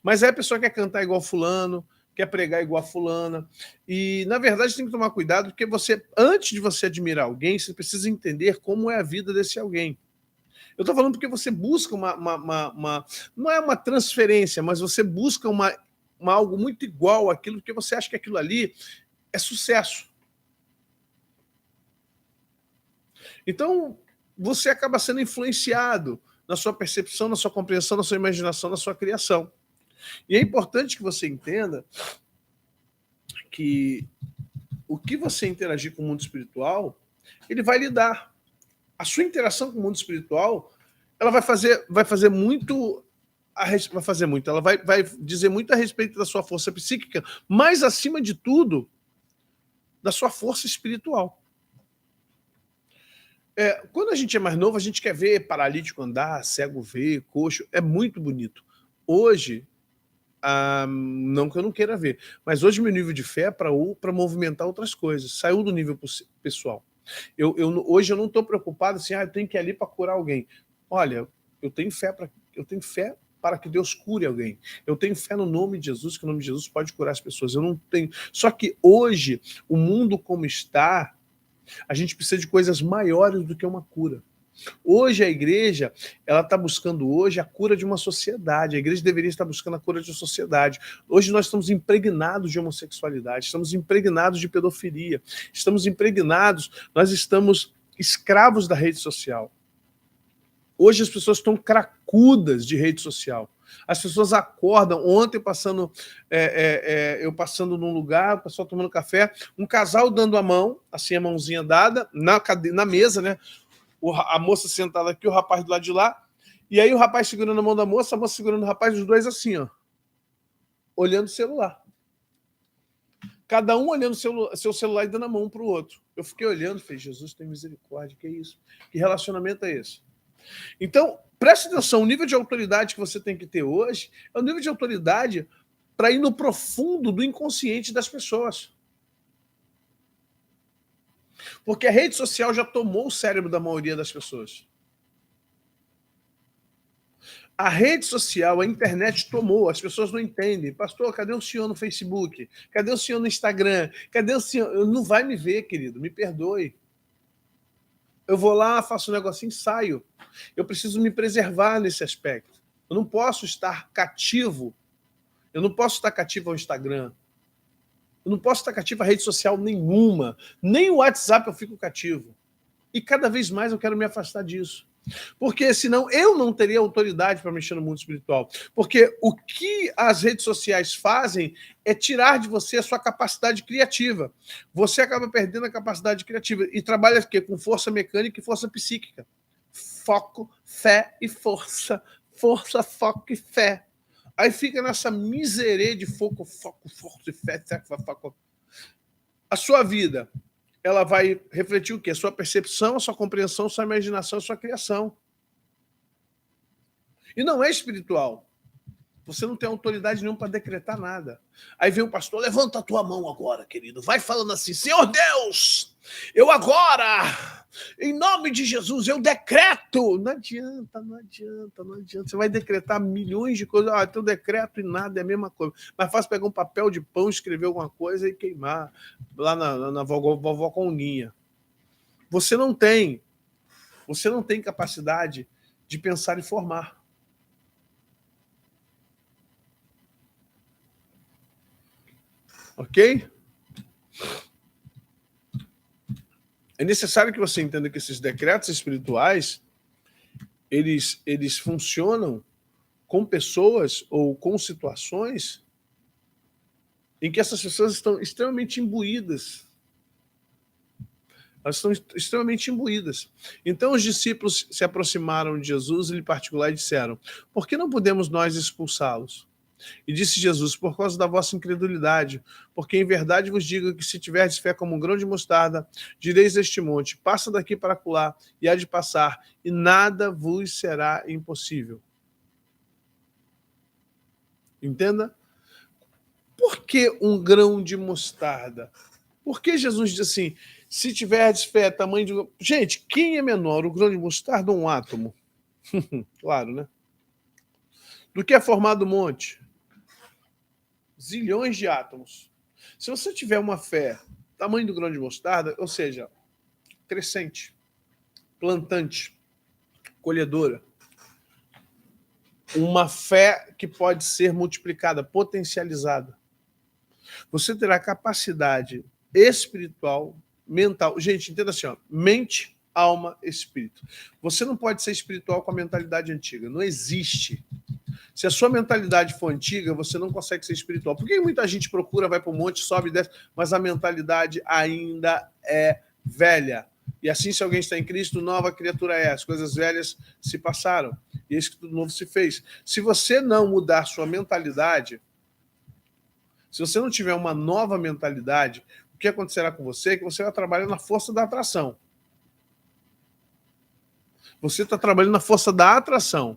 Mas aí a pessoa quer cantar igual fulano, quer pregar igual a fulana. E, na verdade, tem que tomar cuidado, porque antes de você admirar alguém, você precisa entender como é a vida desse alguém. Eu estou falando porque você busca não é uma transferência, mas você busca algo muito igual àquilo, porque você acha que aquilo ali é sucesso. Então, você acaba sendo influenciado na sua percepção, na sua compreensão, na sua imaginação, na sua criação. E é importante que você entenda que o que você interagir com o mundo espiritual, ele vai lhe dar. A sua interação com o mundo espiritual, ela vai fazer muito, ela vai dizer muito a respeito da sua força psíquica, mas, acima de tudo, da sua força espiritual. Quando a gente é mais novo, a gente quer ver paralítico andar, cego ver, coxo, é muito bonito. Hoje, não que eu não queira ver, mas hoje meu nível de fé é para movimentar outras coisas, saiu do nível pessoal. Hoje eu não estou preocupado assim, eu tenho que ir ali para curar alguém. Olha, eu tenho fé para que Deus cure alguém. Eu tenho fé no nome de Jesus, que o nome de Jesus pode curar as pessoas. Eu não tenho. Só que hoje, o mundo como está, a gente precisa de coisas maiores do que uma cura. Hoje a igreja, ela está buscando hoje a cura de uma sociedade. A igreja deveria estar buscando a cura de uma sociedade. Hoje nós estamos impregnados de homossexualidade, estamos impregnados de pedofilia, nós estamos escravos da rede social. Hoje as pessoas estão cracudas de rede social. As pessoas acordam. Ontem, eu passando num lugar, o pessoal tomando café, um casal dando a mão, assim, a mãozinha dada, na mesa, né? A moça sentada aqui, o rapaz do lado de lá, e aí o rapaz segurando a mão da moça, a moça segurando o rapaz, os dois assim, ó, olhando o celular. Cada um olhando seu celular e dando a mão um para o outro. Eu fiquei olhando, falei, Jesus tem misericórdia, que é isso? Que relacionamento é esse? Então, preste atenção, o nível de autoridade que você tem que ter hoje é o nível de autoridade para ir no profundo do inconsciente das pessoas. Porque a rede social já tomou o cérebro da maioria das pessoas. A rede social, a internet tomou, as pessoas não entendem. Pastor, cadê o senhor no Facebook? Cadê o senhor no Instagram? Cadê o senhor? Não vai me ver, querido, me perdoe. Eu vou lá, faço um negocinho e saio. Eu preciso me preservar nesse aspecto. Eu não posso estar cativo. Eu não posso estar cativo ao Instagram. Eu não posso estar cativo a rede social nenhuma. Nem o WhatsApp eu fico cativo. E cada vez mais eu quero me afastar disso. Porque senão eu não teria autoridade para mexer no mundo espiritual. Porque o que as redes sociais fazem é tirar de você a sua capacidade criativa. Você acaba perdendo a capacidade criativa e trabalha aqui com força mecânica e força psíquica. Foco, fé e força. Força, foco e fé. Aí fica nessa miserê de foco, força e fé. Foco. A sua vida, ela vai refletir o quê? A sua percepção, a sua compreensão, a sua imaginação, a sua criação. E não é espiritual. Você não tem autoridade nenhuma para decretar nada. Aí vem o pastor, levanta a tua mão agora, querido. Vai falando assim, Senhor Deus, eu agora, em nome de Jesus, eu decreto. Não adianta, não adianta, não adianta. Você vai decretar milhões de coisas. Ah, teu decreto e nada é a mesma coisa. Mas fácil pegar um papel de pão, escrever alguma coisa e queimar lá na vovó Conguinha. Você não tem capacidade de pensar e formar. Ok? É necessário que você entenda que esses decretos espirituais, eles funcionam com pessoas ou com situações em que essas pessoas estão extremamente imbuídas. Elas estão extremamente imbuídas. Então os discípulos se aproximaram de Jesus, em particular, e disseram, por que não podemos nós expulsá-los? E disse Jesus, por causa da vossa incredulidade, porque em verdade vos digo que se tiverdes fé como um grão de mostarda, direis a este monte, passa daqui para acolá, e há de passar, e nada vos será impossível. Entenda? Por que um grão de mostarda? Por que Jesus diz assim, se tiverdes fé, tamanho de... Gente, quem é menor, o grão de mostarda ou um átomo? Claro, né? Do que é formado o monte? Zilhões de átomos. Se você tiver uma fé tamanho do grão de mostarda, ou seja, crescente, plantante, colhedora, uma fé que pode ser multiplicada, potencializada, você terá capacidade espiritual, mental. Gente, entenda assim, ó, mente, alma, espírito. Você não pode ser espiritual com a mentalidade antiga. Não existe. Se a sua mentalidade for antiga, você não consegue ser espiritual. Por que muita gente procura, vai para o monte, sobe e desce, mas a mentalidade ainda é velha? E assim, se alguém está em Cristo, nova criatura é. As coisas velhas se passaram. E eis que tudo novo se fez. Se você não mudar sua mentalidade, se você não tiver uma nova mentalidade, o que acontecerá com você é que você vai trabalhar na força da atração. Você está trabalhando na força da atração,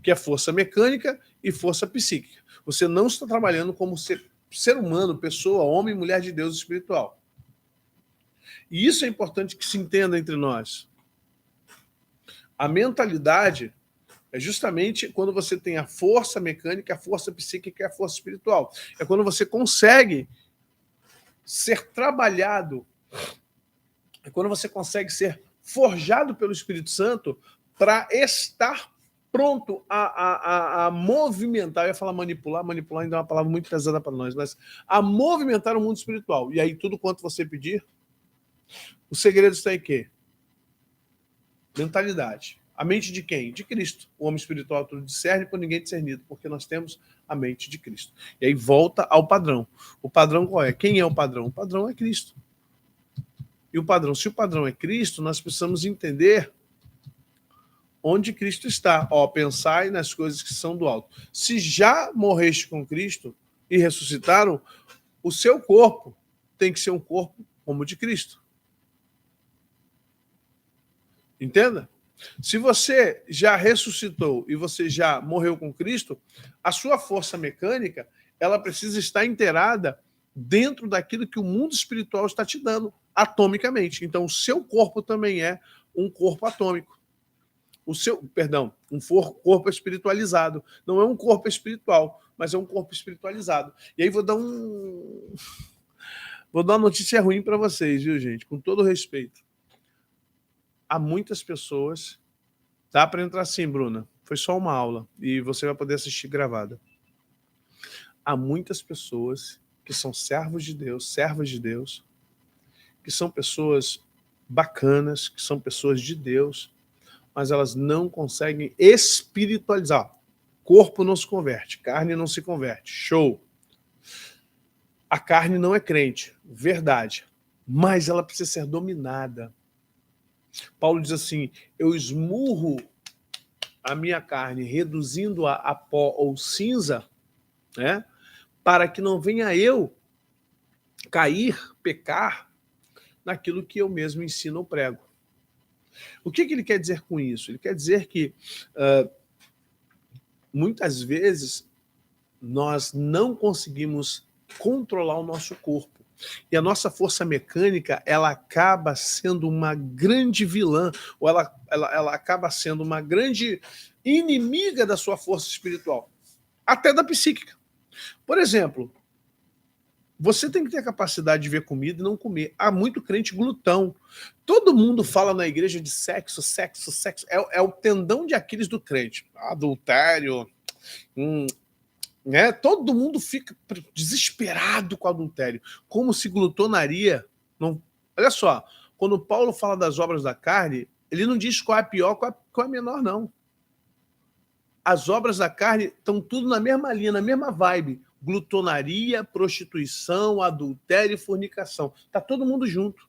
que é força mecânica e força psíquica. Você não está trabalhando como ser humano, pessoa, homem, mulher de Deus espiritual. E isso é importante que se entenda entre nós. A mentalidade é justamente quando você tem a força mecânica, a força psíquica e a força espiritual. É quando você consegue ser trabalhado, é quando você consegue ser forjado pelo Espírito Santo para estar pronto a movimentar, eu ia falar manipular ainda é uma palavra muito pesada para nós, mas a movimentar o mundo espiritual. E aí tudo quanto você pedir, o segredo está em quê? Mentalidade. A mente de quem? De Cristo. O homem espiritual tudo discerne por ninguém discernido, porque nós temos a mente de Cristo. E aí volta ao padrão. O padrão qual é? Quem é o padrão? O padrão é Cristo. E o padrão, se o padrão é Cristo, nós precisamos entender onde Cristo está. Ó, pensai nas coisas que são do alto. Se já morreste com Cristo e ressuscitaram, o seu corpo tem que ser um corpo como o de Cristo. Entenda? Se você já ressuscitou e você já morreu com Cristo, a sua força mecânica, ela precisa estar inteirada dentro daquilo que o mundo espiritual está te dando, atomicamente. Então, o seu corpo também é um corpo atômico. Um corpo espiritualizado. Não é um corpo espiritual, mas é um corpo espiritualizado. E aí vou dar uma notícia ruim para vocês, viu, gente? Com todo respeito. Há muitas pessoas... Dá para entrar sim, Bruna. Foi só uma aula e você vai poder assistir gravada. Há muitas pessoas que são servos de Deus, servas de Deus, que são pessoas bacanas, que são pessoas de Deus, mas elas não conseguem espiritualizar. Corpo não se converte, carne não se converte. Show. A carne não é crente, verdade, mas ela precisa ser dominada. Paulo diz assim, eu esmurro a minha carne, reduzindo-a a pó ou cinza, né, para que não venha eu cair, pecar, naquilo que eu mesmo ensino ou prego. O que ele quer dizer com isso? Ele quer dizer que muitas vezes nós não conseguimos controlar o nosso corpo. E a nossa força mecânica, ela acaba sendo uma grande vilã, ou ela acaba sendo uma grande inimiga da sua força espiritual, até da psíquica. Por exemplo, você tem que ter a capacidade de ver comida e não comer. Há muito crente glutão. Todo mundo fala na igreja de sexo, sexo, sexo. É o tendão de Aquiles do crente. Adultério, né? Todo mundo fica desesperado com o adultério, como se glutonaria não. Olha só, quando Paulo fala das obras da carne, ele não diz qual é a pior, qual é a menor, não. As obras da carne estão tudo na mesma linha, na mesma vibe. Glutonaria, prostituição, adultério e fornicação. Está todo mundo junto.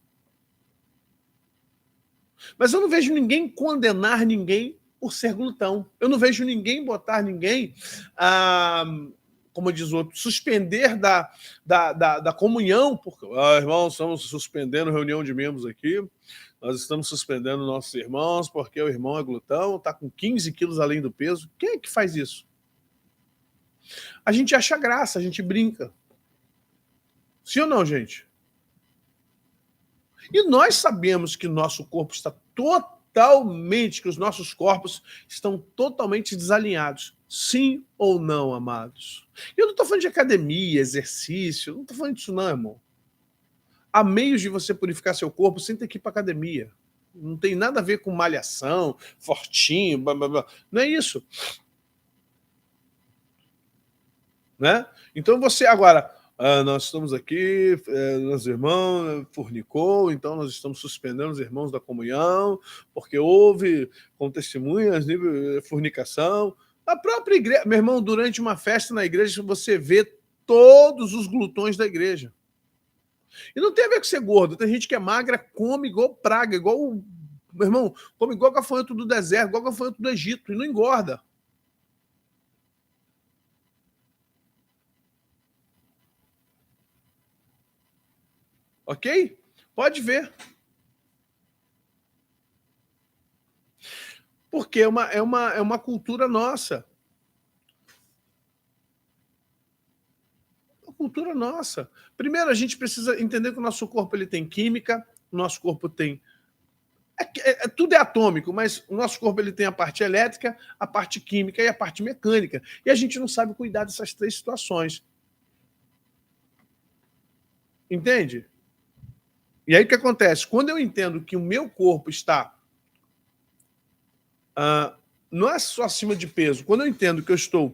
Mas eu não vejo ninguém condenar ninguém por ser glutão. Eu não vejo ninguém botar ninguém, como diz o outro, suspender da comunhão, porque, irmãos, estamos suspendendo reunião de membros aqui, nós estamos suspendendo nossos irmãos, porque o irmão é glutão, está com 15 quilos além do peso. Quem é que faz isso? A gente acha graça, a gente brinca. Sim ou não, gente? E nós sabemos que o nosso corpo está totalmente, que os nossos corpos estão totalmente desalinhados. Sim ou não, amados? Eu não estou falando de academia, exercício, não estou falando disso não, irmão. Há meios de você purificar seu corpo sem ter que ir para academia. Não tem nada a ver com malhação, fortinho, blá, blá, blá. Não é isso. Né? Então você agora, nós estamos aqui, nosso irmão fornicou, então nós estamos suspendendo os irmãos da comunhão, porque houve com testemunhas de fornicação. A própria igreja, meu irmão, durante uma festa na igreja, você vê todos os glutões da igreja. E não tem a ver com ser gordo, tem gente que é magra, come igual praga, igual, meu irmão, come igual gafanhoto do deserto, igual gafanhoto do Egito, e não engorda. Ok? Pode ver. Porque é uma cultura nossa. Uma cultura nossa. Primeiro, a gente precisa entender que o nosso corpo ele tem química, o nosso corpo tem... tudo é atômico, mas o nosso corpo ele tem a parte elétrica, a parte química e a parte mecânica. E a gente não sabe cuidar dessas três situações. Entende? E aí o que acontece? Quando eu entendo que o meu corpo está... não é só acima de peso. Quando eu entendo que eu estou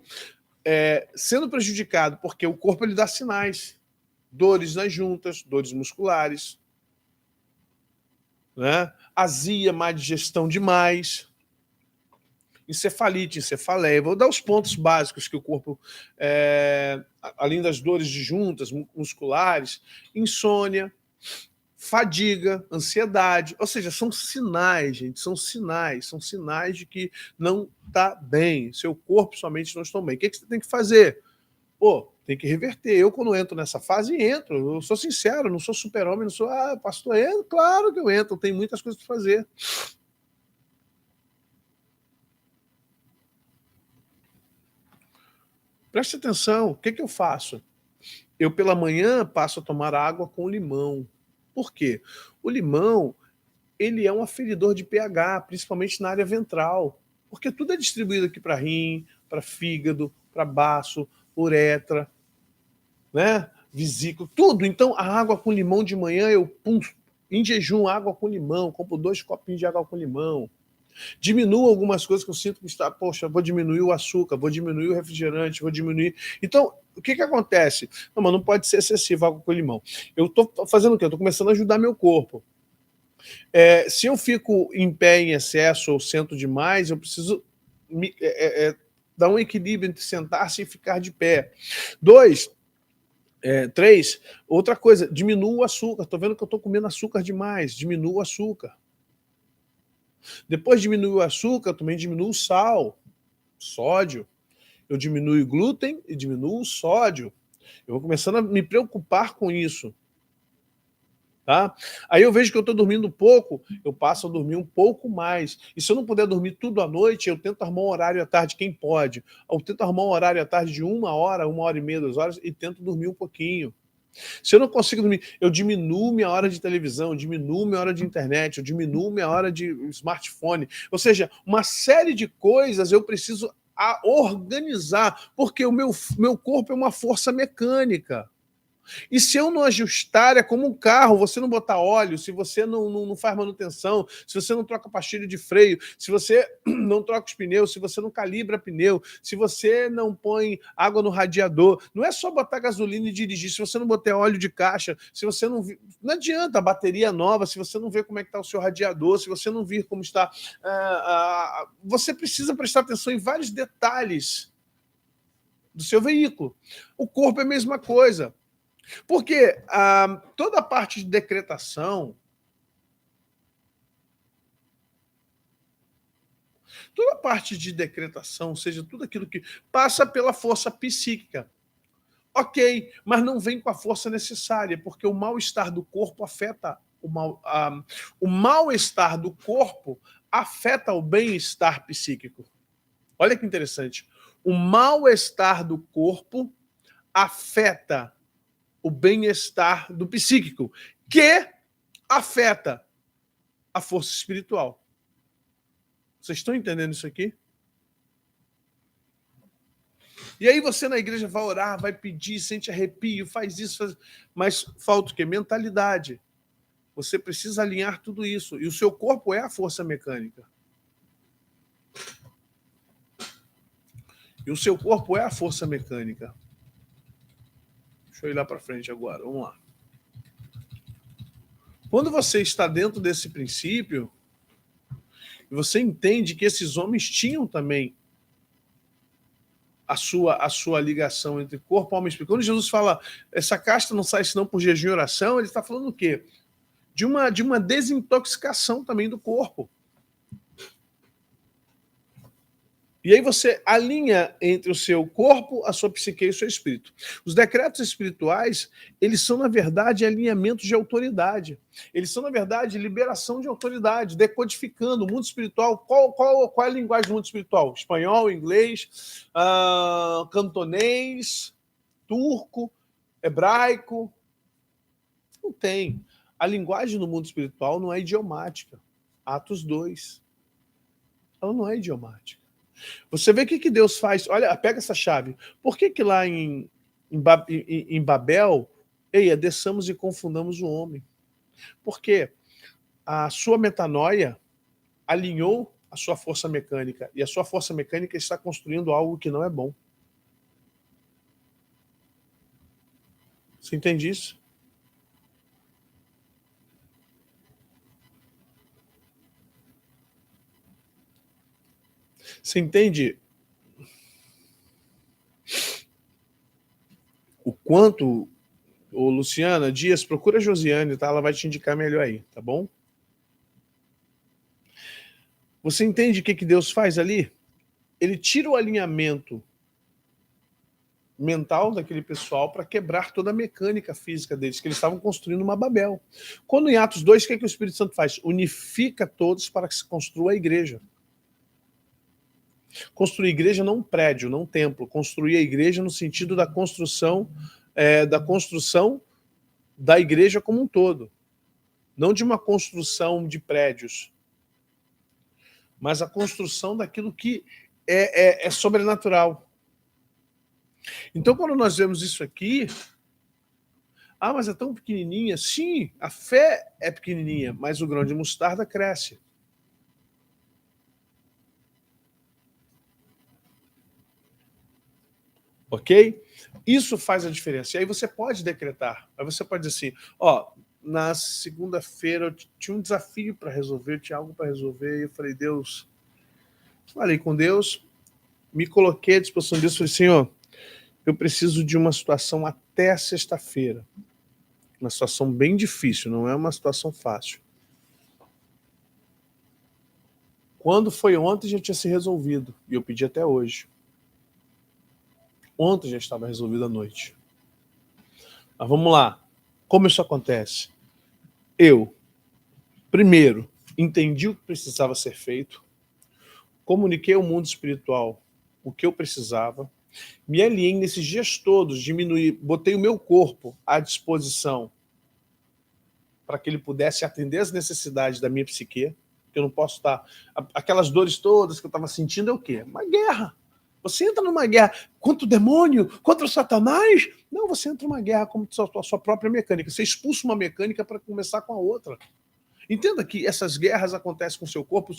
sendo prejudicado porque o corpo ele dá sinais, dores nas juntas, dores musculares, né? Azia, má digestão demais, encefalite, encefaleia. Vou dar os pontos básicos que o corpo, além das dores de juntas musculares, insônia, fadiga, ansiedade, ou seja, são sinais, gente, são sinais de que não está bem, seu corpo, sua mente não estão bem. O que você tem que fazer? Pô, tem que reverter. Eu, quando entro nessa fase, entro. Eu sou sincero, não sou super-homem, não sou, pastor, entro? Claro que eu entro, tem muitas coisas para fazer. Preste atenção, o que eu faço? Eu, pela manhã, passo a tomar água com limão. Por quê? O limão, ele é um aferidor de pH, principalmente na área ventral, porque tudo é distribuído aqui para rim, para fígado, para baço, uretra, né? Vesícula, tudo. Então, a água com limão de manhã, eu em jejum, água com limão, compro 2 copinhos de água com limão. Diminuo algumas coisas que eu sinto que está, poxa, vou diminuir o açúcar, vou diminuir o refrigerante, vou diminuir. Então, o que acontece? Não, mas não pode ser excessivo água com limão. Eu estou fazendo o quê? Eu estou começando a ajudar meu corpo. Se eu fico em pé em excesso ou sento demais, eu preciso dar um equilíbrio entre sentar-se e ficar de pé. 2, 3, outra coisa, diminua o açúcar. Estou vendo que eu estou comendo açúcar demais, diminua o açúcar. Depois diminui o açúcar, também diminui o sal, sódio. Eu diminuo o glúten e diminuo o sódio. Eu vou começando a me preocupar com isso. Tá? Aí eu vejo que eu estou dormindo pouco, eu passo a dormir um pouco mais. E se eu não puder dormir tudo à noite, eu tento arrumar um horário à tarde, quem pode. Eu tento arrumar um horário à tarde de 1 hora e meia, 2 horas, e tento dormir um pouquinho. Se eu não consigo dormir, eu diminuo minha hora de televisão, eu diminuo minha hora de internet, eu diminuo minha hora de smartphone. Ou seja, uma série de coisas eu preciso organizar, porque o meu corpo é uma força mecânica. E se eu não ajustar, é como um carro, você não botar óleo, se você não faz manutenção, se você não troca pastilha de freio, se você não troca os pneus, se você não calibra pneu, se você não põe água no radiador, não é só botar gasolina e dirigir, se você não botar óleo de caixa, se você não... Não adianta a bateria nova, se você não vê como é que está o seu radiador, se você não vir como está... você precisa prestar atenção em vários detalhes do seu veículo. O corpo é a mesma coisa. Porque toda a parte de decretação, ou seja, tudo aquilo que passa pela força psíquica. Ok, mas não vem com a força necessária, porque o mal-estar do corpo afeta o mal-estar do corpo afeta o bem-estar psíquico. Olha que interessante. O mal-estar do corpo afeta o bem-estar do psíquico, que afeta a força espiritual. Vocês estão entendendo isso aqui? E aí você na igreja vai orar, vai pedir, sente arrepio, faz isso, mas falta o quê? Mentalidade. Você precisa alinhar tudo isso. E o seu corpo é a força mecânica. E o seu corpo é a força mecânica. Deixa eu ir lá para frente agora, vamos lá. Quando você está dentro desse princípio, você entende que esses homens tinham também a sua ligação entre corpo, alma e espírito. Quando Jesus fala, essa casta não sai senão por jejum e oração, ele está falando o quê? De uma desintoxicação também do corpo. E aí você alinha entre o seu corpo, a sua psique e o seu espírito. Os decretos espirituais, eles são, na verdade, alinhamentos de autoridade. Eles são, na verdade, liberação de autoridade, decodificando o mundo espiritual. Qual é a linguagem do mundo espiritual? Espanhol, inglês, cantonês, turco, hebraico? Não tem. A linguagem do mundo espiritual não é idiomática. Atos 2. Ela não é idiomática. Você vê o que Deus faz. Olha, pega essa chave. Por que lá em Babel, desçamos e confundamos o homem? Porque a sua metanoia alinhou a sua força mecânica. E a sua força mecânica está construindo algo que não é bom. Você entende isso? Você entende o quanto... Ô, Luciana Dias, procura a Josiane, tá? Ela vai te indicar melhor aí, tá bom? Você entende o que Deus faz ali? Ele tira o alinhamento mental daquele pessoal para quebrar toda a mecânica física deles, que eles estavam construindo uma Babel. Quando em Atos 2, o que o Espírito Santo faz? Unifica todos para que se construa a igreja. Construir igreja não um prédio, não um templo. Construir a igreja no sentido da construção da igreja como um todo. Não de uma construção de prédios, mas a construção daquilo que é sobrenatural. Então, quando nós vemos isso aqui, mas é tão pequenininha. Sim, a fé é pequenininha, mas o grão de mostarda cresce. Ok? Isso faz a diferença. E aí você pode decretar. Aí você pode dizer assim, na segunda-feira eu tinha um desafio para resolver, eu tinha algo para resolver, e eu falei, Deus, falei com Deus, me coloquei à disposição disso, falei, Senhor, eu preciso de uma situação até sexta-feira, uma situação bem difícil, não é uma situação fácil. Quando foi ontem já tinha se resolvido, e eu pedi até hoje. Ontem já estava resolvido à noite. Mas vamos lá, como isso acontece? Eu, primeiro, entendi o que precisava ser feito, comuniquei ao mundo espiritual o que eu precisava, me alinhei nesses dias todos, diminuí, botei o meu corpo à disposição para que ele pudesse atender as necessidades da minha psique, que eu não posso estar... Aquelas dores todas que eu estava sentindo é o quê? Uma guerra. Você entra numa guerra contra o demônio, contra o Satanás? Não, você entra numa guerra contra a sua própria mecânica. Você expulsa uma mecânica para começar com a outra. Entenda que essas guerras acontecem com o seu corpo.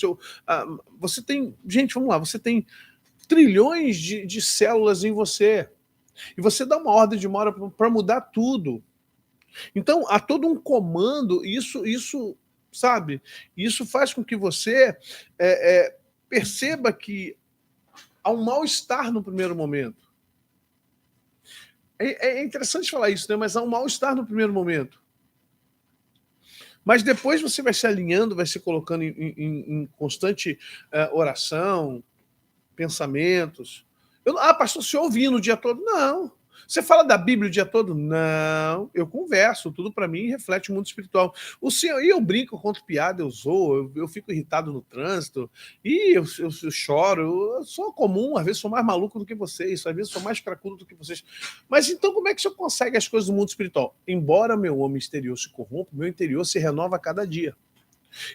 Você tem... Gente, vamos lá. Você tem trilhões de células em você. E você dá uma ordem de uma hora para mudar tudo. Então, há todo um comando, isso sabe? Isso faz com que você perceba que há um mal-estar no primeiro momento. É interessante falar isso, né? Mas há um mal-estar no primeiro momento. Mas depois você vai se alinhando, vai se colocando em constante oração, pensamentos. Pastor, você ouvindo o dia todo? Não. Você fala da Bíblia o dia todo? Não. Eu converso, tudo para mim reflete o mundo espiritual. O Senhor, e eu brinco, conto piada, eu zoo, eu fico irritado no trânsito, e eu choro, eu sou comum, às vezes sou mais maluco do que vocês, às vezes sou mais cracudo do que vocês. Mas então como é que o Senhor consegue as coisas do mundo espiritual? Embora meu homem exterior se corrompa, meu interior se renova a cada dia.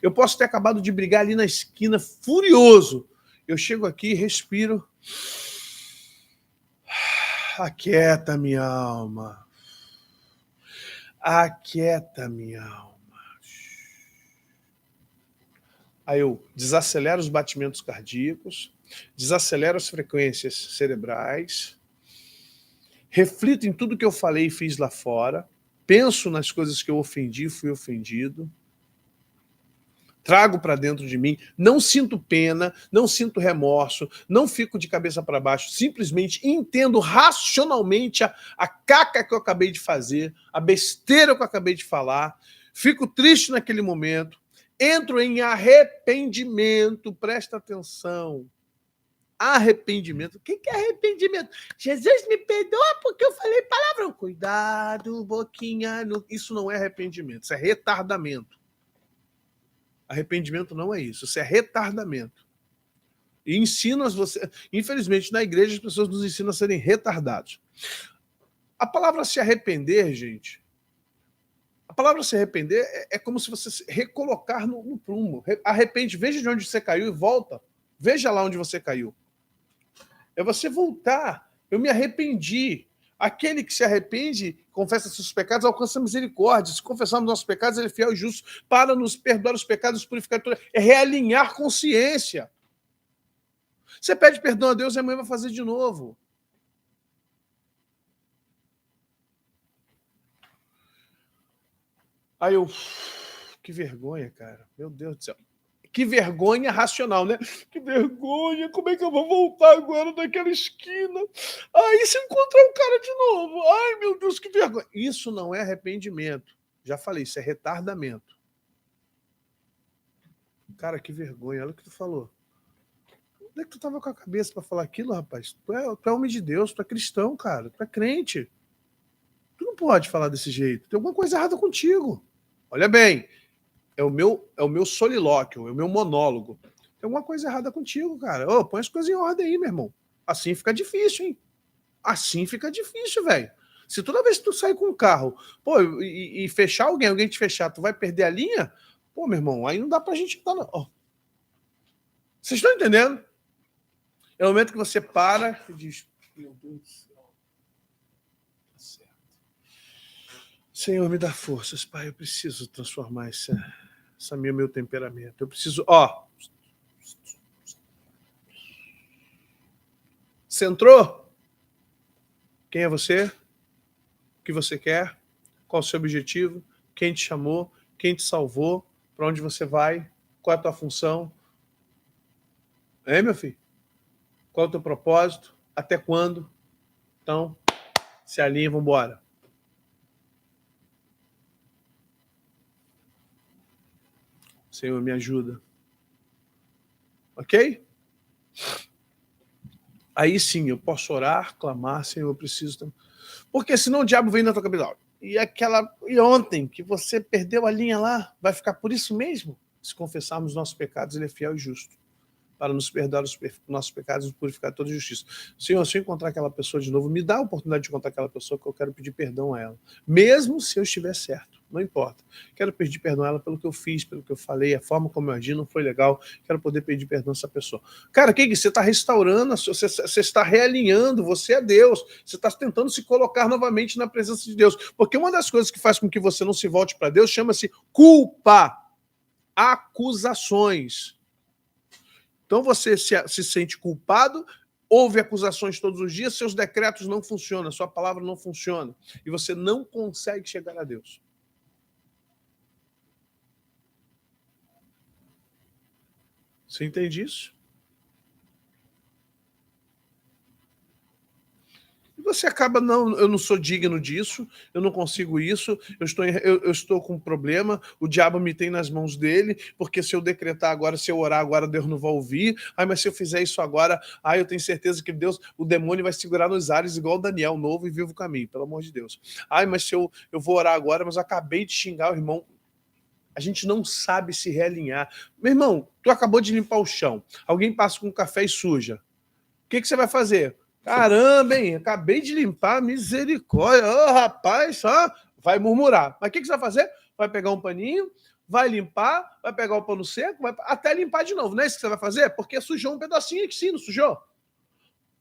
Eu posso ter acabado de brigar ali na esquina, furioso. Eu chego aqui, respiro. Aquieta minha alma. Aquieta minha alma. Aí eu desacelero os batimentos cardíacos, desacelero as frequências cerebrais, reflito em tudo que eu falei e fiz lá fora, penso nas coisas que eu ofendi, fui ofendido, trago para dentro de mim, não sinto pena, não sinto remorso, não fico de cabeça para baixo, simplesmente entendo racionalmente a caca que eu acabei de fazer, a besteira que eu acabei de falar, fico triste naquele momento, entro em arrependimento, presta atenção. Arrependimento. O que é arrependimento? Jesus me perdoa porque eu falei palavrão. Cuidado, boquinha. Isso não é arrependimento, isso é retardamento. Arrependimento não é isso é retardamento. E ensina você. Infelizmente, na igreja, as pessoas nos ensinam a serem retardados. A palavra se arrepender, gente, a palavra se arrepender é como se você se recolocar no prumo. Arrepende, veja de onde você caiu e volta. Veja lá onde você caiu. É você voltar. Eu me arrependi. Aquele que se arrepende, confessa seus pecados, alcança misericórdia. Se confessarmos nossos pecados, ele é fiel e justo para nos perdoar os pecados e purificar tudo. É realinhar consciência. Você pede perdão a Deus e amanhã vai fazer de novo. Aí eu... Que vergonha, cara. Meu Deus do céu. Que vergonha racional, né? Que vergonha, como é que eu vou voltar agora naquela esquina? Aí se encontrar o cara de novo. Ai, meu Deus, que vergonha. Isso não é arrependimento. Já falei, isso é retardamento. Cara, que vergonha, olha o que tu falou. Onde é que tu tava com a cabeça para falar aquilo, rapaz? Tu é homem de Deus, tu é cristão, cara, tu é crente. Tu não pode falar desse jeito. Tem alguma coisa errada contigo. Olha bem, é o meu solilóquio, é o meu monólogo. Tem alguma coisa errada contigo, cara. Ô, põe as coisas em ordem aí, meu irmão. Assim fica difícil, hein? Assim fica difícil, velho. Se toda vez que tu sair com um carro, pô, e fechar alguém te fechar, tu vai perder a linha? Pô, meu irmão, aí não dá pra gente dar, não. Ó. Vocês estão entendendo? É o momento que você para e diz, meu Deus do céu. Tá certo. Senhor, me dá forças, Pai. Eu preciso transformar essa meu temperamento. Eu preciso... Ó. Você entrou? Quem é você? O que você quer? Qual o seu objetivo? quem te chamou, quem te salvou, para onde você vai, qual é a tua função. Meu filho? Qual é o teu propósito? Até quando? Então, se alinha e vamos embora. Senhor, me ajuda. Ok? Aí sim, eu posso orar, clamar, Senhor, eu preciso. Porque senão o diabo vem na tua cabeça. E ontem que você perdeu a linha lá, vai ficar por isso mesmo? Se confessarmos nossos pecados, ele é fiel e justo para nos perdoar os nossos pecados e nos purificar de toda justiça. Senhor, se eu encontrar aquela pessoa de novo, me dá a oportunidade de encontrar aquela pessoa, que eu quero pedir perdão a ela. Mesmo se eu estiver certo, não importa. Quero pedir perdão a ela pelo que eu fiz, pelo que eu falei, a forma como eu agi não foi legal. Quero poder pedir perdão a essa pessoa. Cara, que você está restaurando, você está realinhando, você é Deus. Você está tentando se colocar novamente na presença de Deus. Porque uma das coisas que faz com que você não se volte para Deus chama-se culpa, acusações. Então você se sente culpado, ouve acusações todos os dias, seus decretos não funcionam, sua palavra não funciona, e você não consegue chegar a Deus. Você entende isso? E você acaba, não, eu não sou digno disso, eu não consigo isso, eu estou com um problema, o diabo me tem nas mãos dele, porque se eu decretar agora, se eu orar agora, Deus não vai ouvir. Mas se eu fizer isso agora, eu tenho certeza que Deus, o demônio vai segurar nos ares igual Daniel, novo e vivo o caminho, pelo amor de Deus. Mas se eu vou orar agora, mas eu acabei de xingar o irmão. A gente não sabe se realinhar. Meu irmão, tu acabou de limpar o chão, alguém passa com café e suja. O que você vai fazer? Caramba, hein? Acabei de limpar, misericórdia. Rapaz, só vai murmurar. Mas o que você vai fazer? Vai pegar um paninho, vai limpar, vai pegar o pano seco, vai até limpar de novo. Não é isso que você vai fazer? Porque sujou um pedacinho aqui, sim, não sujou?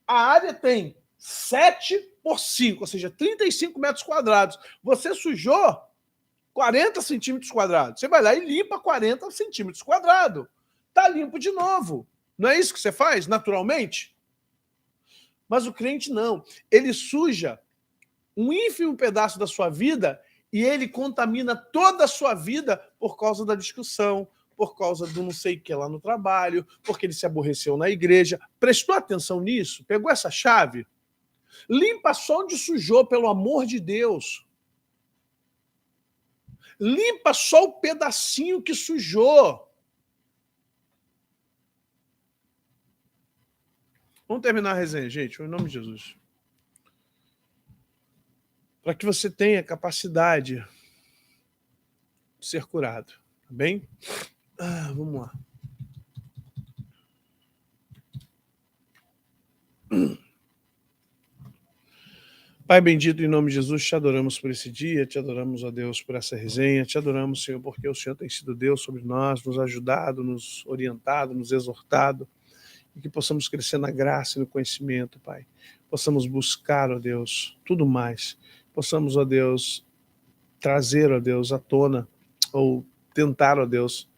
A área tem 7 por 5, ou seja, 35 metros quadrados. Você sujou 40 centímetros quadrados. Você vai lá e limpa 40 centímetros quadrados. Tá limpo de novo. Não é isso que você faz, naturalmente? Mas o crente não. Ele suja um ínfimo pedaço da sua vida e ele contamina toda a sua vida por causa da discussão, por causa do não sei o que lá no trabalho, porque ele se aborreceu na igreja. Prestou atenção nisso? Pegou essa chave? Limpa só onde sujou, pelo amor de Deus. Limpa só o pedacinho que sujou. Vamos terminar a resenha, gente, em nome de Jesus. Para que você tenha capacidade de ser curado, tá bem? Vamos lá. Pai bendito, em nome de Jesus, te adoramos por esse dia, te adoramos, ó Deus, por essa resenha, te adoramos, Senhor, porque o Senhor tem sido Deus sobre nós, nos ajudado, nos orientado, nos exortado, e que possamos crescer na graça e no conhecimento, Pai. Possamos buscar, ó Deus, tudo mais. Possamos, ó Deus, trazer, ó Deus, à tona, ou tentar, ó Deus,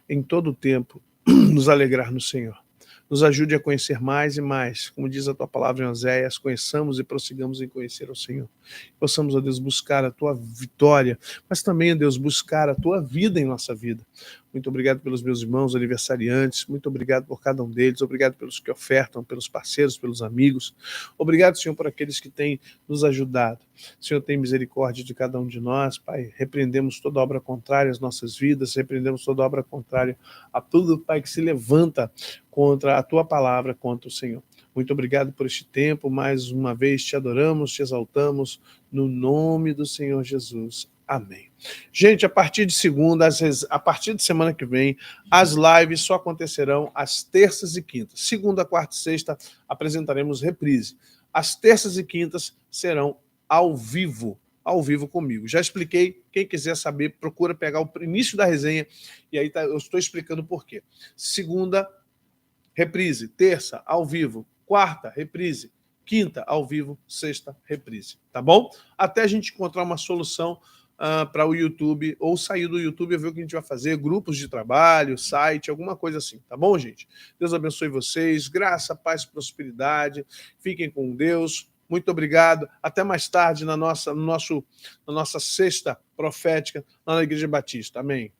em todo o tempo, nos alegrar no Senhor. Nos ajude a conhecer mais e mais, como diz a tua palavra em Oséias, conheçamos e prossigamos em conhecer o Senhor. Possamos, ó Deus, buscar a tua vitória, mas também, ó Deus, buscar a tua vida em nossa vida. Muito obrigado pelos meus irmãos aniversariantes, muito obrigado por cada um deles, obrigado pelos que ofertam, pelos parceiros, pelos amigos. Obrigado, Senhor, por aqueles que têm nos ajudado. Senhor, tem misericórdia de cada um de nós, Pai. Repreendemos toda obra contrária às nossas vidas, repreendemos toda obra contrária a tudo, Pai, que se levanta contra a tua palavra, contra o Senhor. Muito obrigado por este tempo, mais uma vez te adoramos, te exaltamos, no nome do Senhor Jesus. Amém. Gente, a partir de segunda, a partir de semana que vem, as lives só acontecerão às terças e quintas. Segunda, quarta e sexta apresentaremos reprise. As terças e quintas serão ao vivo comigo. Já expliquei, quem quiser saber, procura pegar o início da resenha, e aí eu estou explicando por quê. Segunda, reprise. Terça, ao vivo. Quarta, reprise. Quinta, ao vivo. Sexta, reprise. Tá bom? Até a gente encontrar uma solução para o YouTube, ou sair do YouTube e ver o que a gente vai fazer, grupos de trabalho, site, alguma coisa assim, tá bom, gente? Deus abençoe vocês, graça, paz, prosperidade, fiquem com Deus, muito obrigado. Até mais tarde na nossa sexta profética lá na Igreja Batista. Amém.